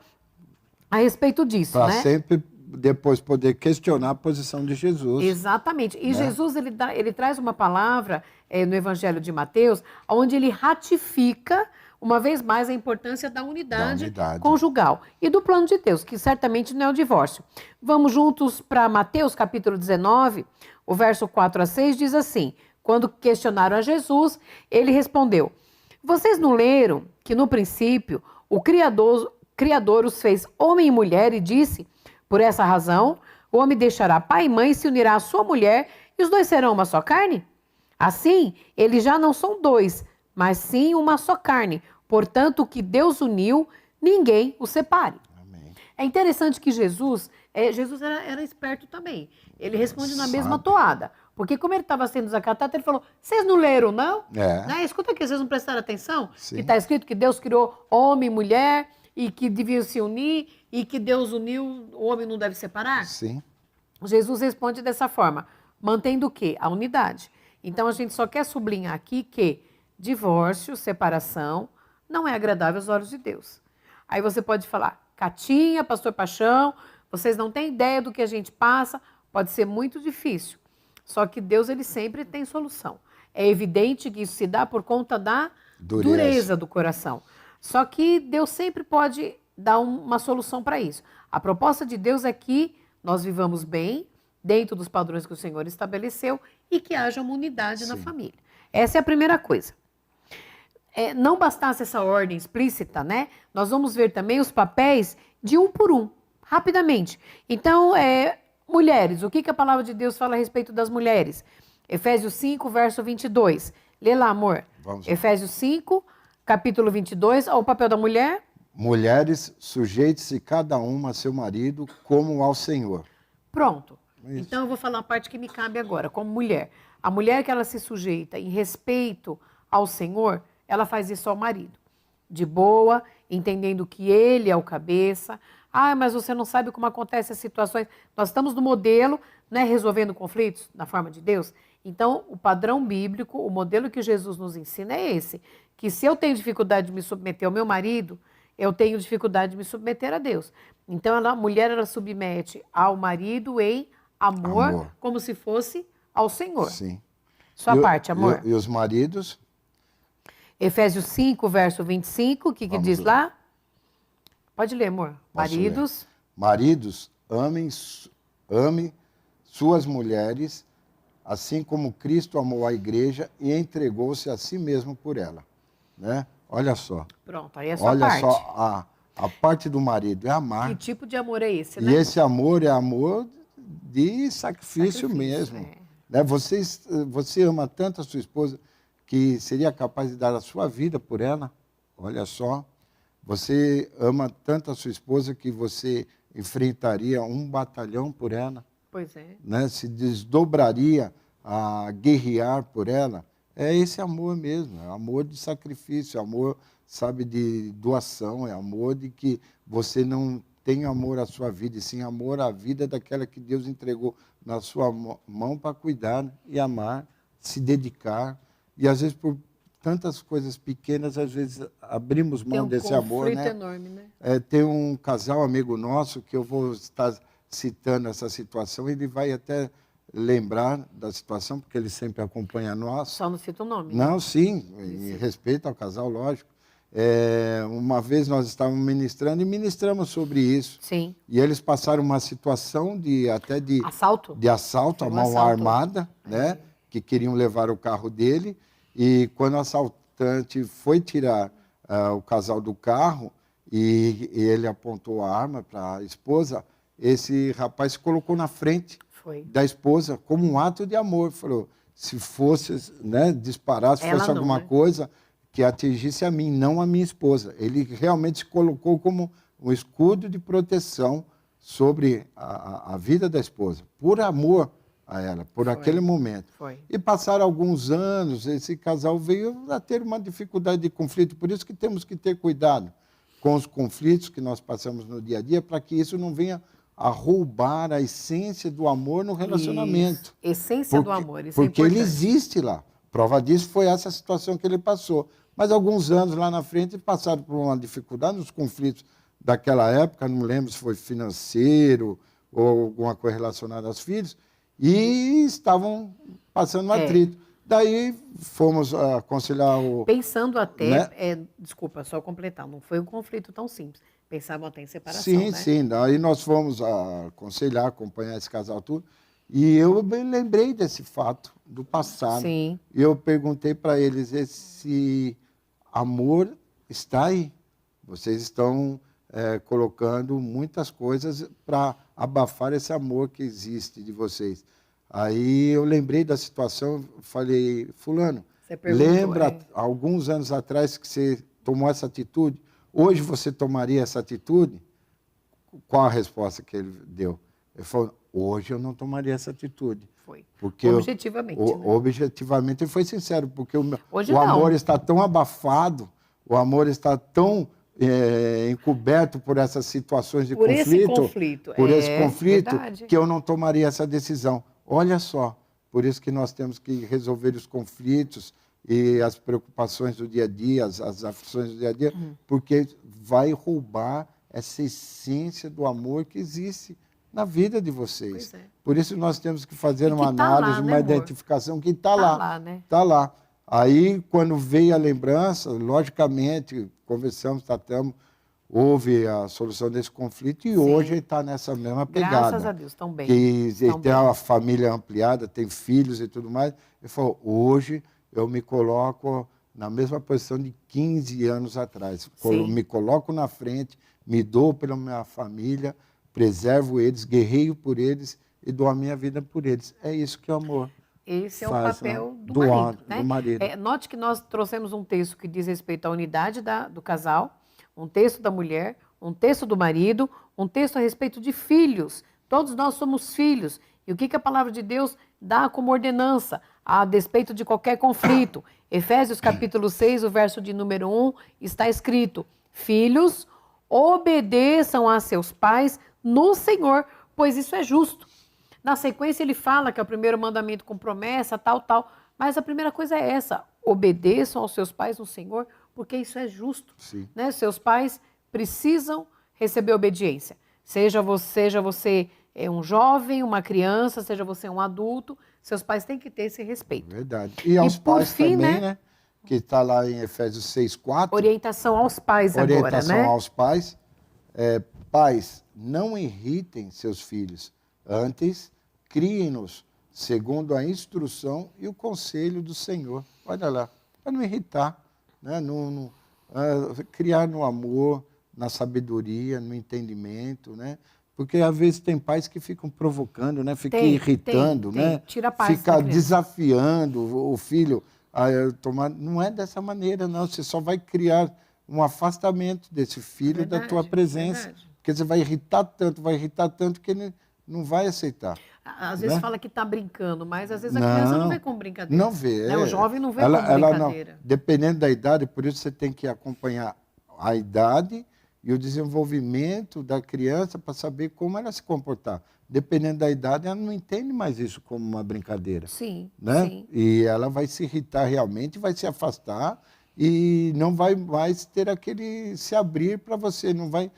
a respeito disso, né? Sempre depois poder questionar a posição de Jesus. Exatamente. E Jesus, ele traz uma palavra no Evangelho de Mateus, onde ele ratifica, uma vez mais, a importância da unidade conjugal e do plano de Deus, que certamente não é o divórcio. Vamos juntos para Mateus, capítulo 19, o verso 4 a 6, diz assim, quando questionaram a Jesus, ele respondeu, vocês não leram que no princípio o Criador os fez homem e mulher e disse, por essa razão, o homem deixará pai e mãe e se unirá à sua mulher e os dois serão uma só carne? Assim, eles já não são dois, mas sim uma só carne. Portanto, o que Deus uniu, ninguém o separe. Amém. É interessante que Jesus era esperto também. Ele responde na mesma toada. Porque como ele estava sendo desacatado, ele falou, vocês não leram, não? Né? Escuta aqui, vocês não prestaram atenção? Sim. Que está escrito que Deus criou homem e mulher e que deviam se unir e que Deus uniu, o homem não deve separar? Sim. Jesus responde dessa forma, mantendo o quê? A unidade. Então, a gente só quer sublinhar aqui que divórcio, separação, não é agradável aos olhos de Deus. Aí você pode falar, Catinha, pastor Paixão, vocês não têm ideia do que a gente passa, pode ser muito difícil. Só que Deus, ele sempre tem solução. É evidente que isso se dá por conta da dureza do coração. Só que Deus sempre pode dar uma solução para isso. A proposta de Deus é que nós vivamos bem, dentro dos padrões que o Senhor estabeleceu, e que haja uma unidade na família. Essa é a primeira coisa. Não bastasse essa ordem explícita, né? Nós vamos ver também os papéis de um por um, rapidamente. Então, mulheres, o que a palavra de Deus fala a respeito das mulheres? Efésios 5, verso 22. Lê lá, amor. Vamos. Efésios 5, capítulo 22, o papel da mulher. Mulheres, sujeite-se cada uma a seu marido como ao Senhor. Pronto. Então eu vou falar a parte que me cabe agora, como mulher. A mulher que ela se sujeita em respeito ao Senhor, ela faz isso ao marido. De boa, entendendo que ele é o cabeça. Mas você não sabe como acontecem as situações. Nós estamos no modelo, né, resolvendo conflitos na forma de Deus. Então, o padrão bíblico, o modelo que Jesus nos ensina é esse. Que se eu tenho dificuldade de me submeter ao meu marido, eu tenho dificuldade de me submeter a Deus. Então, a mulher, ela submete ao marido em amor, como se fosse ao Senhor. Sim. Sua parte, amor. E os maridos? Efésios 5, verso 25, o que diz lá? Pode ler, amor. Posso Maridos. ler. Maridos, ame suas mulheres, assim como Cristo amou a igreja e entregou-se a si mesmo por ela. Né? Olha só. Pronto, aí é a sua Olha parte. só, a parte do marido é amar. Que tipo de amor é esse, E né? esse amor é amor de sacrifício mesmo. é. Né? Você ama tanto a sua esposa que seria capaz de dar a sua vida por ela. Olha só. Você ama tanto a sua esposa que você enfrentaria um batalhão por ela. Pois é. Né? Se desdobraria a guerrear por ela. É esse amor mesmo, é amor de sacrifício, amor, sabe, de doação, é amor de que você não tem amor à sua vida, e sim amor à vida daquela que Deus entregou na sua mão para cuidar e amar, se dedicar. E às vezes por tantas coisas pequenas, às vezes abrimos mão desse amor. Tem um né? conflito enorme, né? Tem um casal amigo nosso, que eu vou estar citando essa situação, ele vai até lembrar da situação, porque ele sempre acompanha nós. Só não cita o nome. Não, sim, em respeito ao casal, lógico. Uma vez nós estávamos ministrando e ministramos sobre isso. Sim. E eles passaram uma situação até de assalto. De assalto à mão armada, né? Que queriam levar o carro dele. E quando o assaltante foi tirar o casal do carro e ele apontou a arma para a esposa, esse rapaz se colocou na frente da esposa como um ato de amor. Falou, se fosse, né, disparar, se fosse alguma coisa que atingisse a mim, não a minha esposa. Ele realmente se colocou como um escudo de proteção sobre a vida da esposa, por amor a ela, por aquele momento. E passaram alguns anos, esse casal veio a ter uma dificuldade de conflito, por isso que temos que ter cuidado com os conflitos que nós passamos no dia a dia, para que isso não venha a roubar a essência do amor no relacionamento. Isso. Essência do amor, isso porque é ele existe lá. Prova disso foi essa situação que ele passou. Mas alguns anos lá na frente passaram por uma dificuldade nos conflitos daquela época, não lembro se foi financeiro ou alguma coisa relacionada aos filhos, e estavam passando um atrito. Daí fomos aconselhar o... Pensando até, né? Desculpa, só completar, não foi um conflito tão simples. Pensavam até em separação, sim, né? Sim. Daí nós fomos aconselhar, acompanhar esse casal tudo. E eu me lembrei desse fato do passado. Sim. E eu perguntei para eles, esse amor está aí. Vocês estão colocando muitas coisas para abafar esse amor que existe de vocês. Aí eu lembrei da situação, falei, fulano, lembra alguns anos atrás que você tomou essa atitude? Hoje você tomaria essa atitude? Qual a resposta que ele deu? Ele falou, hoje eu não tomaria essa atitude. Foi. Porque objetivamente. Né? Objetivamente, ele foi sincero, porque o Hoje amor está tão abafado, o amor está tão encoberto por essas situações de conflito, por esse conflito, verdade. Que eu não tomaria essa decisão. Olha só, por isso que nós temos que resolver os conflitos e as preocupações do dia a dia, as aflições do dia a dia, porque vai roubar essa essência do amor que existe na vida de vocês. Por isso nós temos que fazer uma análise, uma identificação que está lá. Está lá. Aí, quando veio a lembrança, logicamente, conversamos, tratamos, houve a solução desse conflito e hoje ele está nessa mesma pegada. Graças a Deus, estão bem. Ele tem uma família ampliada, tem filhos e tudo mais. Ele falou, hoje eu me coloco na mesma posição de 15 anos atrás. Me coloco na frente, me dou pela minha família, preservo eles, guerreio por eles e dou a minha vida por eles. É isso que o amor Esse é faz, o papel né? do marido. Né? Do marido. Note que nós trouxemos um texto que diz respeito à unidade do casal, um texto da mulher, um texto do marido, um texto a respeito de filhos. Todos nós somos filhos. E o que a palavra de Deus dá como ordenança a despeito de qualquer conflito? Efésios capítulo 6, o verso de número 1, está escrito, filhos, obedeçam a seus pais no Senhor, pois isso é justo. Na sequência ele fala que é o primeiro mandamento com promessa, tal. Mas a primeira coisa é essa, obedeçam aos seus pais no Senhor, porque isso é justo. Né? Seus pais precisam receber obediência. Seja você um jovem, uma criança, seja você um adulto, seus pais têm que ter esse respeito. Verdade. E aos pais também, né? Que está lá em Efésios 6:4. Orientação aos pais agora, né? Orientação aos pais. Pais, não irritem seus filhos, antes criem-nos segundo a instrução e o conselho do Senhor. Olha lá, para não irritar, né? Criar no amor, na sabedoria, no entendimento, né? Porque às vezes tem pais que ficam provocando, né? Ficam irritando, né? Tira a paz Fica da criança. desafiando o filho a tomar. Não é dessa maneira, não. Você só vai criar um afastamento desse filho da tua presença. Verdade. Porque você vai irritar tanto que ele não vai aceitar. Às vezes né? fala que está brincando, mas às vezes a criança não vê como brincadeira. Não vê. Né? O jovem não vê ela, como ela brincadeira. Não. Dependendo da idade, por isso você tem que acompanhar a idade e o desenvolvimento da criança para saber como ela se comportar. Dependendo da idade, ela não entende mais isso como uma brincadeira. Sim, né? sim. E ela vai se irritar realmente, vai se afastar e não vai mais ter aquele se abrir para você, não vai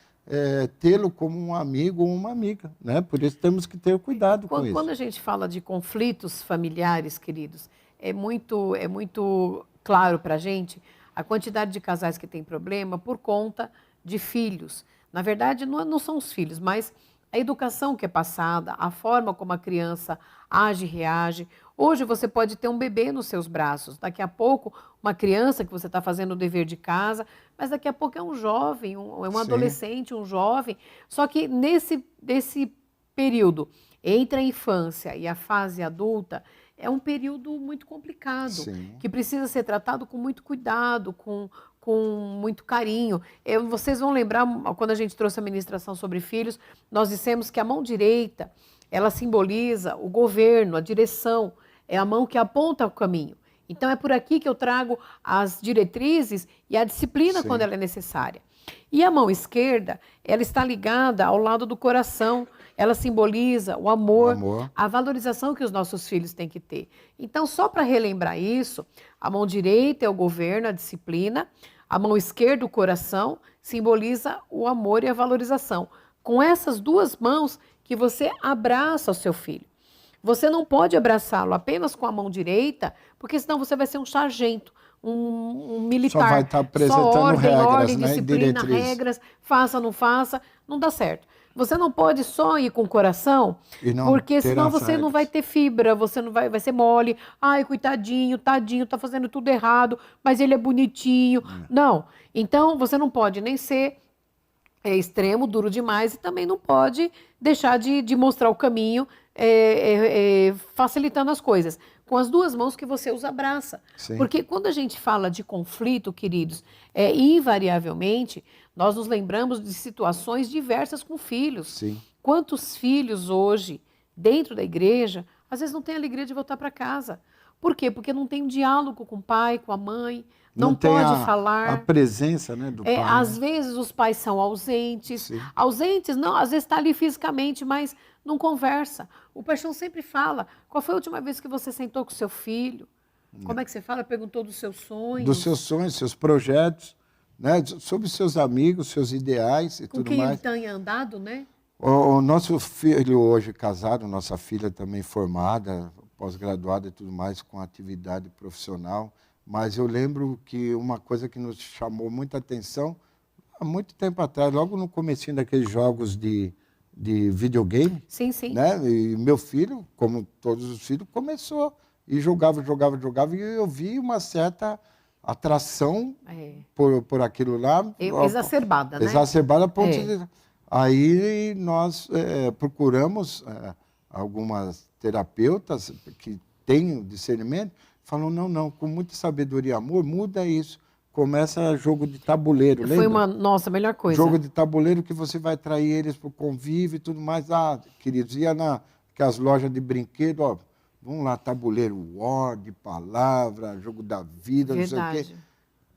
tê-lo como um amigo ou uma amiga. Né? Por isso temos que ter cuidado com isso. Quando a gente fala de conflitos familiares, queridos, é muito claro para a gente a quantidade de casais que tem problema por conta de filhos. Na verdade, não são os filhos, mas a educação que é passada, a forma como a criança age e reage. Hoje você pode ter um bebê nos seus braços, daqui a pouco uma criança que você está fazendo o dever de casa, mas daqui a pouco é um jovem, é um adolescente, um jovem. Só que nesse período, entre a infância e a fase adulta, é um período muito complicado, que precisa ser tratado com muito cuidado, com muito carinho. Vocês vão lembrar, quando a gente trouxe a ministração sobre filhos, nós dissemos que a mão direita, ela simboliza o governo, a direção, é a mão que aponta o caminho. Então, é por aqui que eu trago as diretrizes e a disciplina quando ela é necessária. E a mão esquerda, ela está ligada ao lado do coração, ela simboliza o amor, a valorização que os nossos filhos têm que ter. Então, só para relembrar isso, a mão direita é o governo, a disciplina, a mão esquerda, o coração, simboliza o amor e a valorização. Com essas duas mãos que você abraça o seu filho. Você não pode abraçá-lo apenas com a mão direita, porque senão você vai ser um sargento, um militar. Só vai estar apresentando só ordem, regras, né? disciplina, regras, faça, não faça, não dá certo. Você não pode só ir com o coração, porque senão você não vai ter fibra, você não vai ser mole. Ai, coitadinho, tadinho, tá fazendo tudo errado, mas ele é bonitinho. Não. Então, você não pode nem ser extremo, duro demais, e também não pode deixar de mostrar o caminho, facilitando as coisas. Com as duas mãos que você os abraça. Porque quando a gente fala de conflito, queridos, invariavelmente, nós nos lembramos de situações diversas com filhos. Quantos filhos hoje, dentro da igreja, às vezes não têm alegria de voltar para casa. Por quê? Porque não tem um diálogo com o pai, com a mãe, não pode falar. A presença, né, do pai. Às vezes os pais são ausentes. Ausentes, não, às vezes está ali fisicamente, mas não conversa. O Paixão sempre fala, qual foi a última vez que você sentou com seu filho? Como é que você fala? Perguntou dos seus sonhos. Dos seus sonhos, seus projetos, né? Sobre seus amigos, seus ideais e tudo mais. Com quem ele tem andado, né? O nosso filho hoje casado, nossa filha também formada, pós-graduada e tudo mais, com atividade profissional. Mas eu lembro que uma coisa que nos chamou muita atenção, há muito tempo atrás, logo no comecinho daqueles jogos de videogame. Sim, sim. Né? E meu filho, como todos os filhos, começou e jogava, e eu vi uma certa atração por aquilo lá. Exacerbada, né? Exacerbada a ponto de... Aí nós procuramos algumas terapeutas que têm discernimento, falam, não, com muita sabedoria e amor, muda isso. Começa jogo de tabuleiro, lembra? Foi nossa, melhor coisa. Jogo de tabuleiro que você vai atrair eles para o convívio e tudo mais. Ah, queridos, ia nas lojas de brinquedo, ó, vamos lá, tabuleiro War, de palavra, jogo da vida, não sei o quê.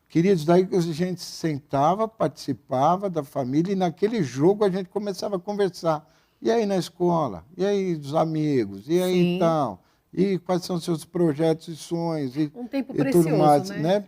Queridos, daí a gente sentava, participava da família e naquele jogo a gente começava a conversar. E aí na escola? E aí dos amigos? E aí então? E quais são os seus projetos e sonhos? Um tempo precioso, tudo mais, né?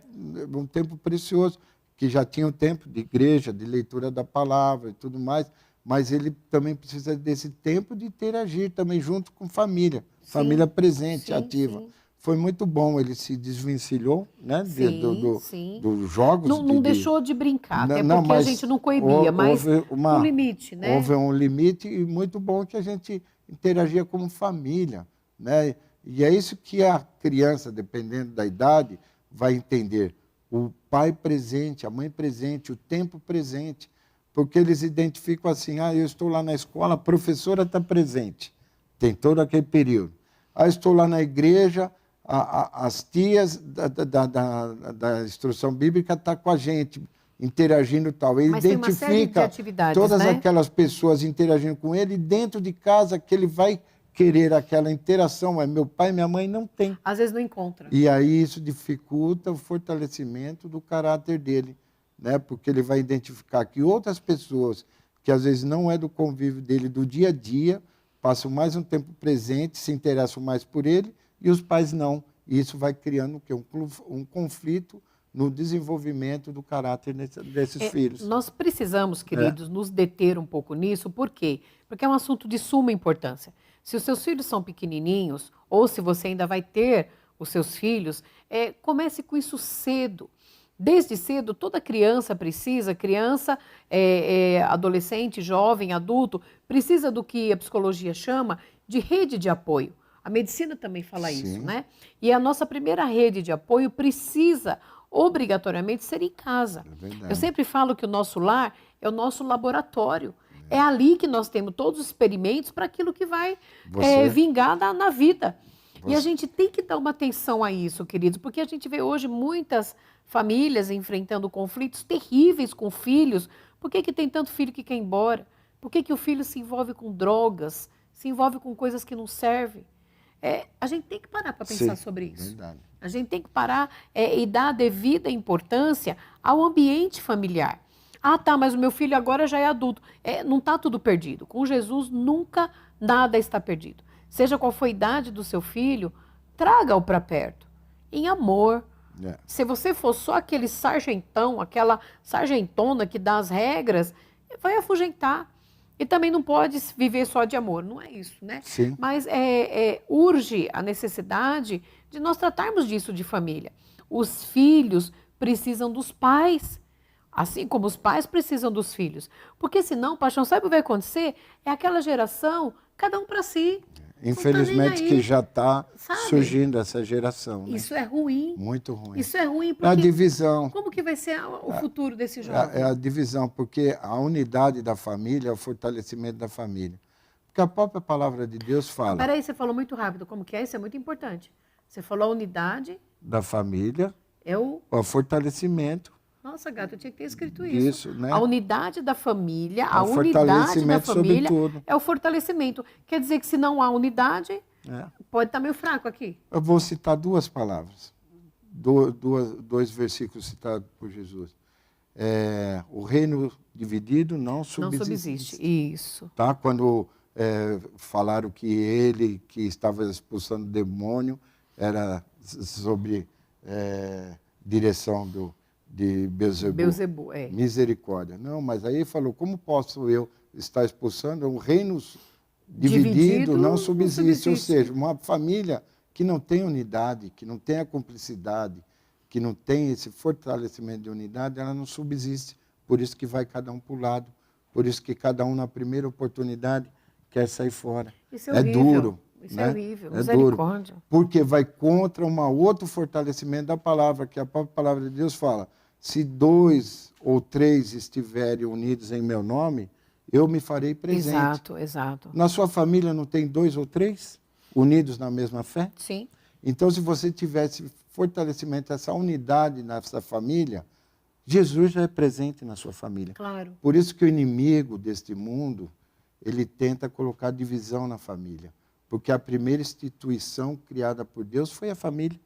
Um tempo precioso, que já tinha o tempo de igreja, de leitura da palavra e tudo mais, mas ele também precisa desse tempo de interagir também junto com família, família presente, ativa. foi muito bom. Ele se desvencilhou, né? Sim. Dos jogos. Não deixou de brincar, até porque a mas gente não coibia, mas um limite, né? Houve um limite e muito bom que a gente interagia como família, né? E é isso que a criança, dependendo da idade, vai entender. O pai presente, a mãe presente, o tempo presente. Porque eles identificam assim, eu estou lá na escola, a professora está presente. Tem todo aquele período. Estou lá na igreja, as tias da instrução bíblica estão com a gente, interagindo e tal. Ele identifica todas aquelas pessoas interagindo com ele dentro de casa, que ele vai querer aquela interação. Mas meu pai e minha mãe não têm. Às vezes não encontra. E aí isso dificulta o fortalecimento do caráter dele, né? Porque ele vai identificar que outras pessoas, que às vezes não é do convívio dele, do dia a dia, passam mais um tempo presente, se interessam mais por ele, e os pais não. E isso vai criando um conflito no desenvolvimento do caráter desses filhos. Nós precisamos, queridos, nos deter um pouco nisso. Por quê? Porque é um assunto de suma importância. Se os seus filhos são pequenininhos, ou se você ainda vai ter os seus filhos, comece com isso cedo. Desde cedo, toda criança precisa, adolescente, jovem, adulto, precisa do que a psicologia chama de rede de apoio. A medicina também fala isso, né? E a nossa primeira rede de apoio precisa obrigatoriamente ser em casa. Eu sempre falo que o nosso lar é o nosso laboratório. É ali que nós temos todos os experimentos para aquilo que vai vingar na vida. E a gente tem que dar uma atenção a isso, queridos, porque a gente vê hoje muitas famílias enfrentando conflitos terríveis com filhos. Por que tem tanto filho que quer ir embora? Por que o filho se envolve com drogas, se envolve com coisas que não servem? A gente tem que parar para pensar sobre isso. Verdade. A gente tem que parar e dar a devida importância ao ambiente familiar. Mas o meu filho agora já é adulto. Não está tudo perdido. Com Jesus, nunca nada está perdido. Seja qual for a idade do seu filho, traga-o para perto, em amor. Se você for só aquele sargentão, aquela sargentona que dá as regras, vai afugentar. E também não pode viver só de amor, não é isso, né? Sim. Mas urge a necessidade de nós tratarmos disso de família. Os filhos precisam dos pais, assim como os pais precisam dos filhos. Porque senão, paixão, sabe o que vai acontecer? É aquela geração, cada um para si. Infelizmente que já está surgindo essa geração. Né? Isso é ruim. Muito ruim. Isso é ruim porque... É a divisão. Como que vai ser o futuro desse jovem? É a divisão, porque a unidade da família é o fortalecimento da família. Porque a própria palavra de Deus fala... Peraí, você falou muito rápido. Como que é? Isso é muito importante. Você falou a unidade... Da família. É o fortalecimento. Nossa, gato, eu tinha que ter escrito isso. Né? A unidade da família, a unidade da família é o fortalecimento. Quer dizer que se não há unidade, pode estar meio fraco aqui. Eu vou citar duas palavras, dois versículos citados por Jesus. O reino dividido não subsiste. Não subsiste, isso. Tá? Quando falaram que ele que estava expulsando o demônio era sobre direção de Beelzebu. Misericórdia. Não, mas aí ele falou, como posso eu estar expulsando um reino dividido não subsiste. Ou seja, uma família que não tem unidade, que não tem a cumplicidade, que não tem esse fortalecimento de unidade, ela não subsiste. Por isso que vai cada um para o lado. Por isso que cada um, na primeira oportunidade, quer sair fora. Isso é horrível. Duro. Isso né? é horrível. Misericórdia. Duro, porque vai contra um outro fortalecimento da palavra, que a própria palavra de Deus fala. Se 2 ou 3 estiverem unidos em meu nome, eu me farei presente. Exato. Na sua família não tem 2 ou 3 unidos na mesma fé? Sim. Então, se você tivesse fortalecimento, essa unidade nessa família, Jesus já é presente na sua família. Claro. Por isso que o inimigo deste mundo, ele tenta colocar divisão na família. Porque a primeira instituição criada por Deus foi a família.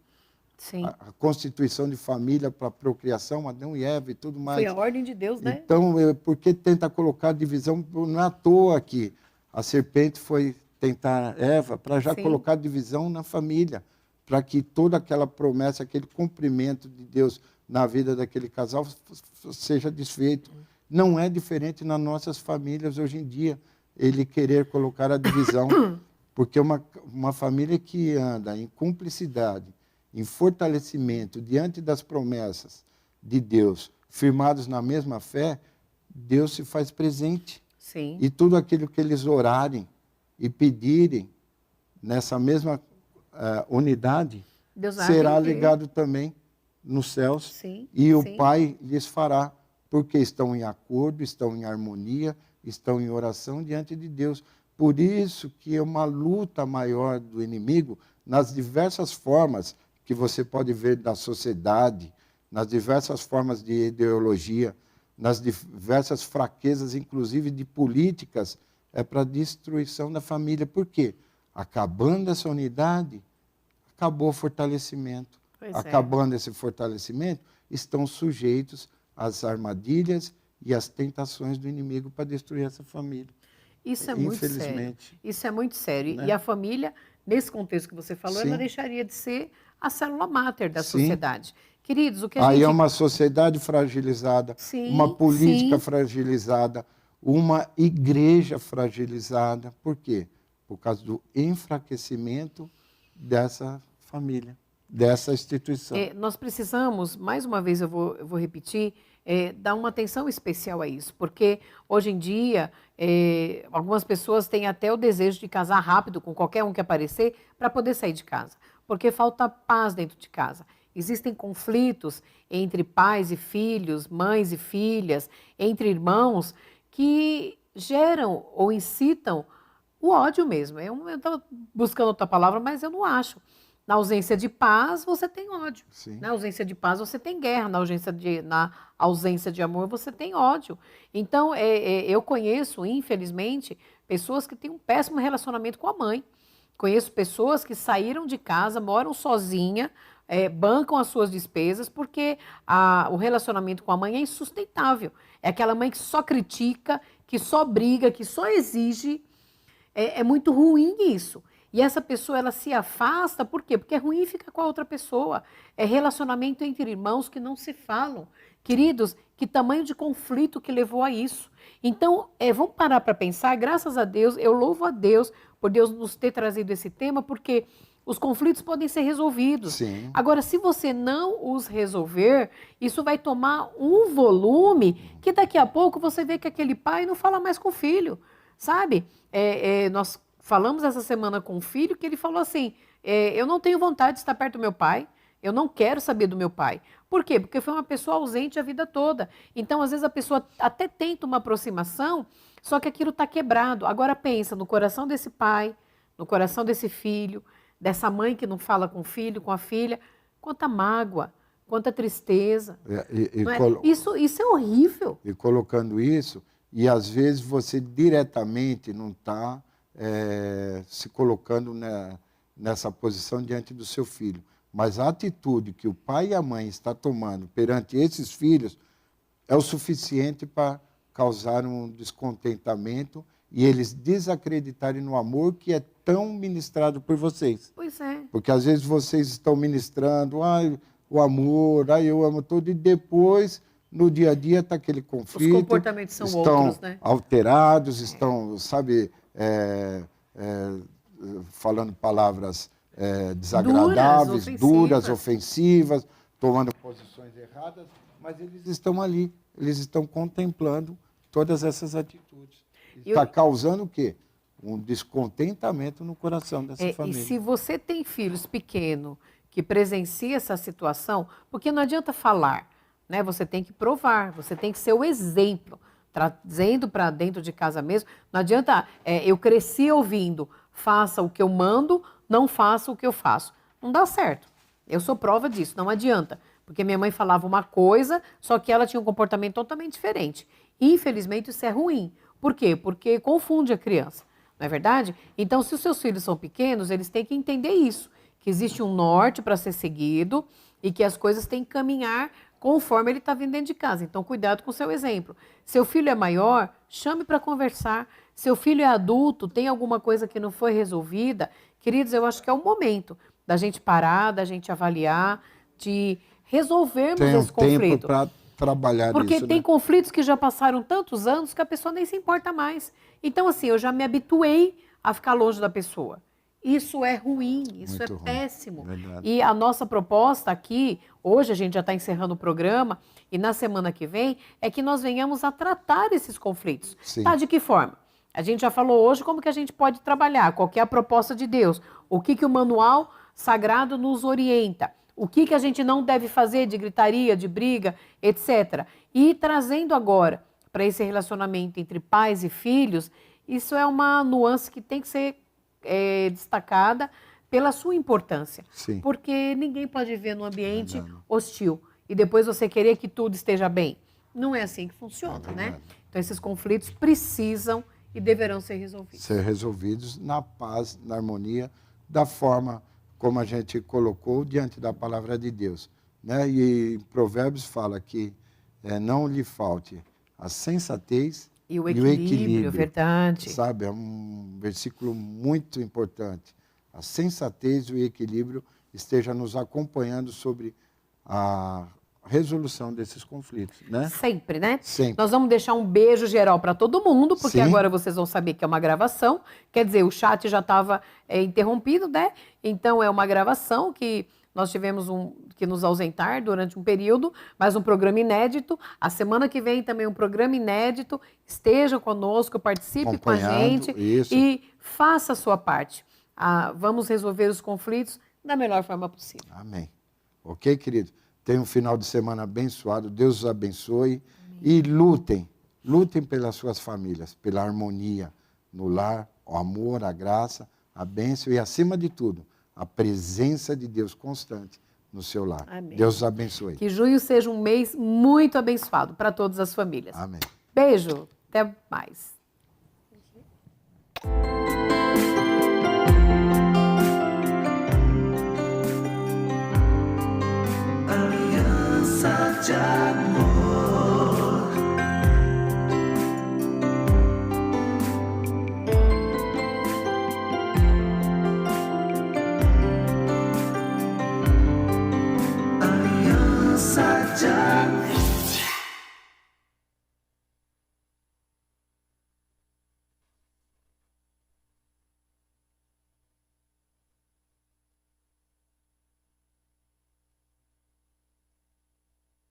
Sim. A constituição de família para a procriação, Adão e Eva e tudo mais. Foi a ordem de Deus, né? Então, por que tenta colocar divisão? Não é à toa que a serpente foi tentar Eva para já colocar divisão na família, para que toda aquela promessa, aquele cumprimento de Deus na vida daquele casal seja desfeito. Não é diferente nas nossas famílias hoje em dia, ele querer colocar a divisão. Porque uma família que anda em cumplicidade, em fortalecimento, diante das promessas de Deus, firmados na mesma fé, Deus se faz presente. Sim. E tudo aquilo que eles orarem e pedirem nessa mesma unidade, Deus vai será atender. ligado também nos céus. Sim, E o sim. Pai lhes fará, porque estão em acordo, estão em harmonia, estão em oração diante de Deus. Por isso que é uma luta maior do inimigo nas diversas formas que você pode ver da sociedade, nas diversas formas de ideologia, nas diversas fraquezas, inclusive de políticas, é para a destruição da família. Por quê? Acabando essa unidade, acabou o fortalecimento. Pois é. Acabando esse fortalecimento, estão sujeitos às armadilhas e às tentações do inimigo para destruir essa família. Isso é muito sério. Infelizmente. Isso é muito sério. Né? E a família, nesse contexto que você falou, Sim. ela deixaria de ser a célula máter da Sim. sociedade. Queridos, o que a Aí gente... é uma sociedade fragilizada, Sim, uma política sim. fragilizada, uma igreja fragilizada. Por quê? Por causa do enfraquecimento dessa família, dessa instituição. Nós precisamos, mais uma vez eu vou repetir, dar uma atenção especial a isso, porque hoje em dia algumas pessoas têm até o desejo de casar rápido com qualquer um que aparecer para poder sair de casa, porque falta paz dentro de casa. Existem conflitos entre pais e filhos, mães e filhas, entre irmãos, que geram ou incitam o ódio mesmo. Eu estava buscando outra palavra, mas eu não acho. Na ausência de paz, você tem ódio. Sim. Na ausência de paz, você tem guerra. Na ausência de amor, você tem ódio. Então, eu conheço, infelizmente, pessoas que têm um péssimo relacionamento com a mãe. Conheço pessoas que saíram de casa, moram sozinha, bancam as suas despesas, porque o relacionamento com a mãe é insustentável. É aquela mãe que só critica, que só briga, que só exige. É muito ruim isso. E essa pessoa, ela se afasta, por quê? Porque é ruim ficar com a outra pessoa. É relacionamento entre irmãos que não se falam. Queridos, que tamanho de conflito que levou a isso. Então, vamos parar para pensar, graças a Deus, eu louvo a Deus por Deus nos ter trazido esse tema, porque os conflitos podem ser resolvidos. Sim. Agora, se você não os resolver, isso vai tomar um volume que daqui a pouco você vê que aquele pai não fala mais com o filho, sabe? Nós falamos essa semana com um filho que ele falou assim, eu não tenho vontade de estar perto do meu pai, eu não quero saber do meu pai. Por quê? Porque foi uma pessoa ausente a vida toda. Então, às vezes, a pessoa até tenta uma aproximação, só que aquilo está quebrado. Agora pensa no coração desse pai, no coração desse filho, dessa mãe que não fala com o filho, com a filha, quanta mágoa, quanta tristeza. Isso é horrível. E colocando isso, e às vezes você diretamente não está se colocando nessa posição diante do seu filho. Mas a atitude que o pai e a mãe estão tomando perante esses filhos é o suficiente para causar um descontentamento e eles desacreditarem no amor que é tão ministrado por vocês. Pois é. Porque às vezes vocês estão ministrando o amor, eu amo tudo, e depois, no dia a dia, está aquele conflito. Os comportamentos são estão outros, né? alterados, estão, sabe, falando palavras desagradáveis, duras, ofensivas, tomando posições erradas, mas eles estão ali, eles estão contemplando todas essas atitudes. Está causando o quê? Um descontentamento no coração dessa família. E se você tem filhos pequenos que presenciam essa situação, porque não adianta falar, né? Você tem que provar, você tem que ser o exemplo, trazendo para dentro de casa mesmo. Não adianta, eu cresci ouvindo, faça o que eu mando, não faça o que eu faço. Não dá certo. Eu sou prova disso, não adianta. Porque minha mãe falava uma coisa, só que ela tinha um comportamento totalmente diferente. Infelizmente, isso é ruim. Por quê? Porque confunde a criança, não é verdade? Então, se os seus filhos são pequenos, eles têm que entender isso, que existe um norte para ser seguido e que as coisas têm que caminhar conforme ele está vindo dentro de casa. Então, cuidado com o seu exemplo. Seu filho é maior, chame para conversar. Seu filho é adulto, tem alguma coisa que não foi resolvida, queridos, eu acho que é o momento da gente parar, da gente avaliar, de resolvermos esse conflito. Tem tempo para trabalhar porque isso, tem né? conflitos que já passaram tantos anos que a pessoa nem se importa mais. Então, assim, eu já me habituei a ficar longe da pessoa. Isso é ruim, isso Muito é ruim, péssimo. verdade. E a nossa proposta aqui, hoje a gente já está encerrando o programa, e na semana que vem, é que nós venhamos a tratar esses conflitos. Sim. Tá, de que forma? A gente já falou hoje como que a gente pode trabalhar, qual que é a proposta de Deus, o que o manual sagrado nos orienta, o que a gente não deve fazer de gritaria, de briga, etc. E trazendo agora para esse relacionamento entre pais e filhos, isso é uma nuance que tem que ser destacada pela sua importância. Sim. Porque ninguém pode viver num ambiente hostil e depois você querer que tudo esteja bem. Não é assim que funciona, né? Então esses conflitos precisam e deverão ser resolvidos. Ser resolvidos na paz, na harmonia, da forma como a gente colocou diante da palavra de Deus, né? E Provérbios fala que não lhe falte a sensatez e o equilíbrio, verdade. Sabe, é um versículo muito importante. A sensatez e o equilíbrio esteja nos acompanhando sobre a resolução desses conflitos, né? Sempre, né? Sempre. Nós vamos deixar um beijo geral para todo mundo, porque Sim. agora vocês vão saber que é uma gravação. Quer dizer, o chat já estava interrompido, né? Então é uma gravação que nós tivemos que nos ausentar durante um período, mas um programa inédito. A semana que vem também um programa inédito. Esteja conosco, participe com a gente e faça a sua parte. Vamos resolver os conflitos da melhor forma possível. Amém. Ok, querido? Tenha um final de semana abençoado. Deus os abençoe. Amém. E lutem pelas suas famílias, pela harmonia no lar, o amor, a graça, a bênção e, acima de tudo, a presença de Deus constante no seu lar. Amém. Deus os abençoe. Que junho seja um mês muito abençoado para todas as famílias. Amém. Beijo, até mais.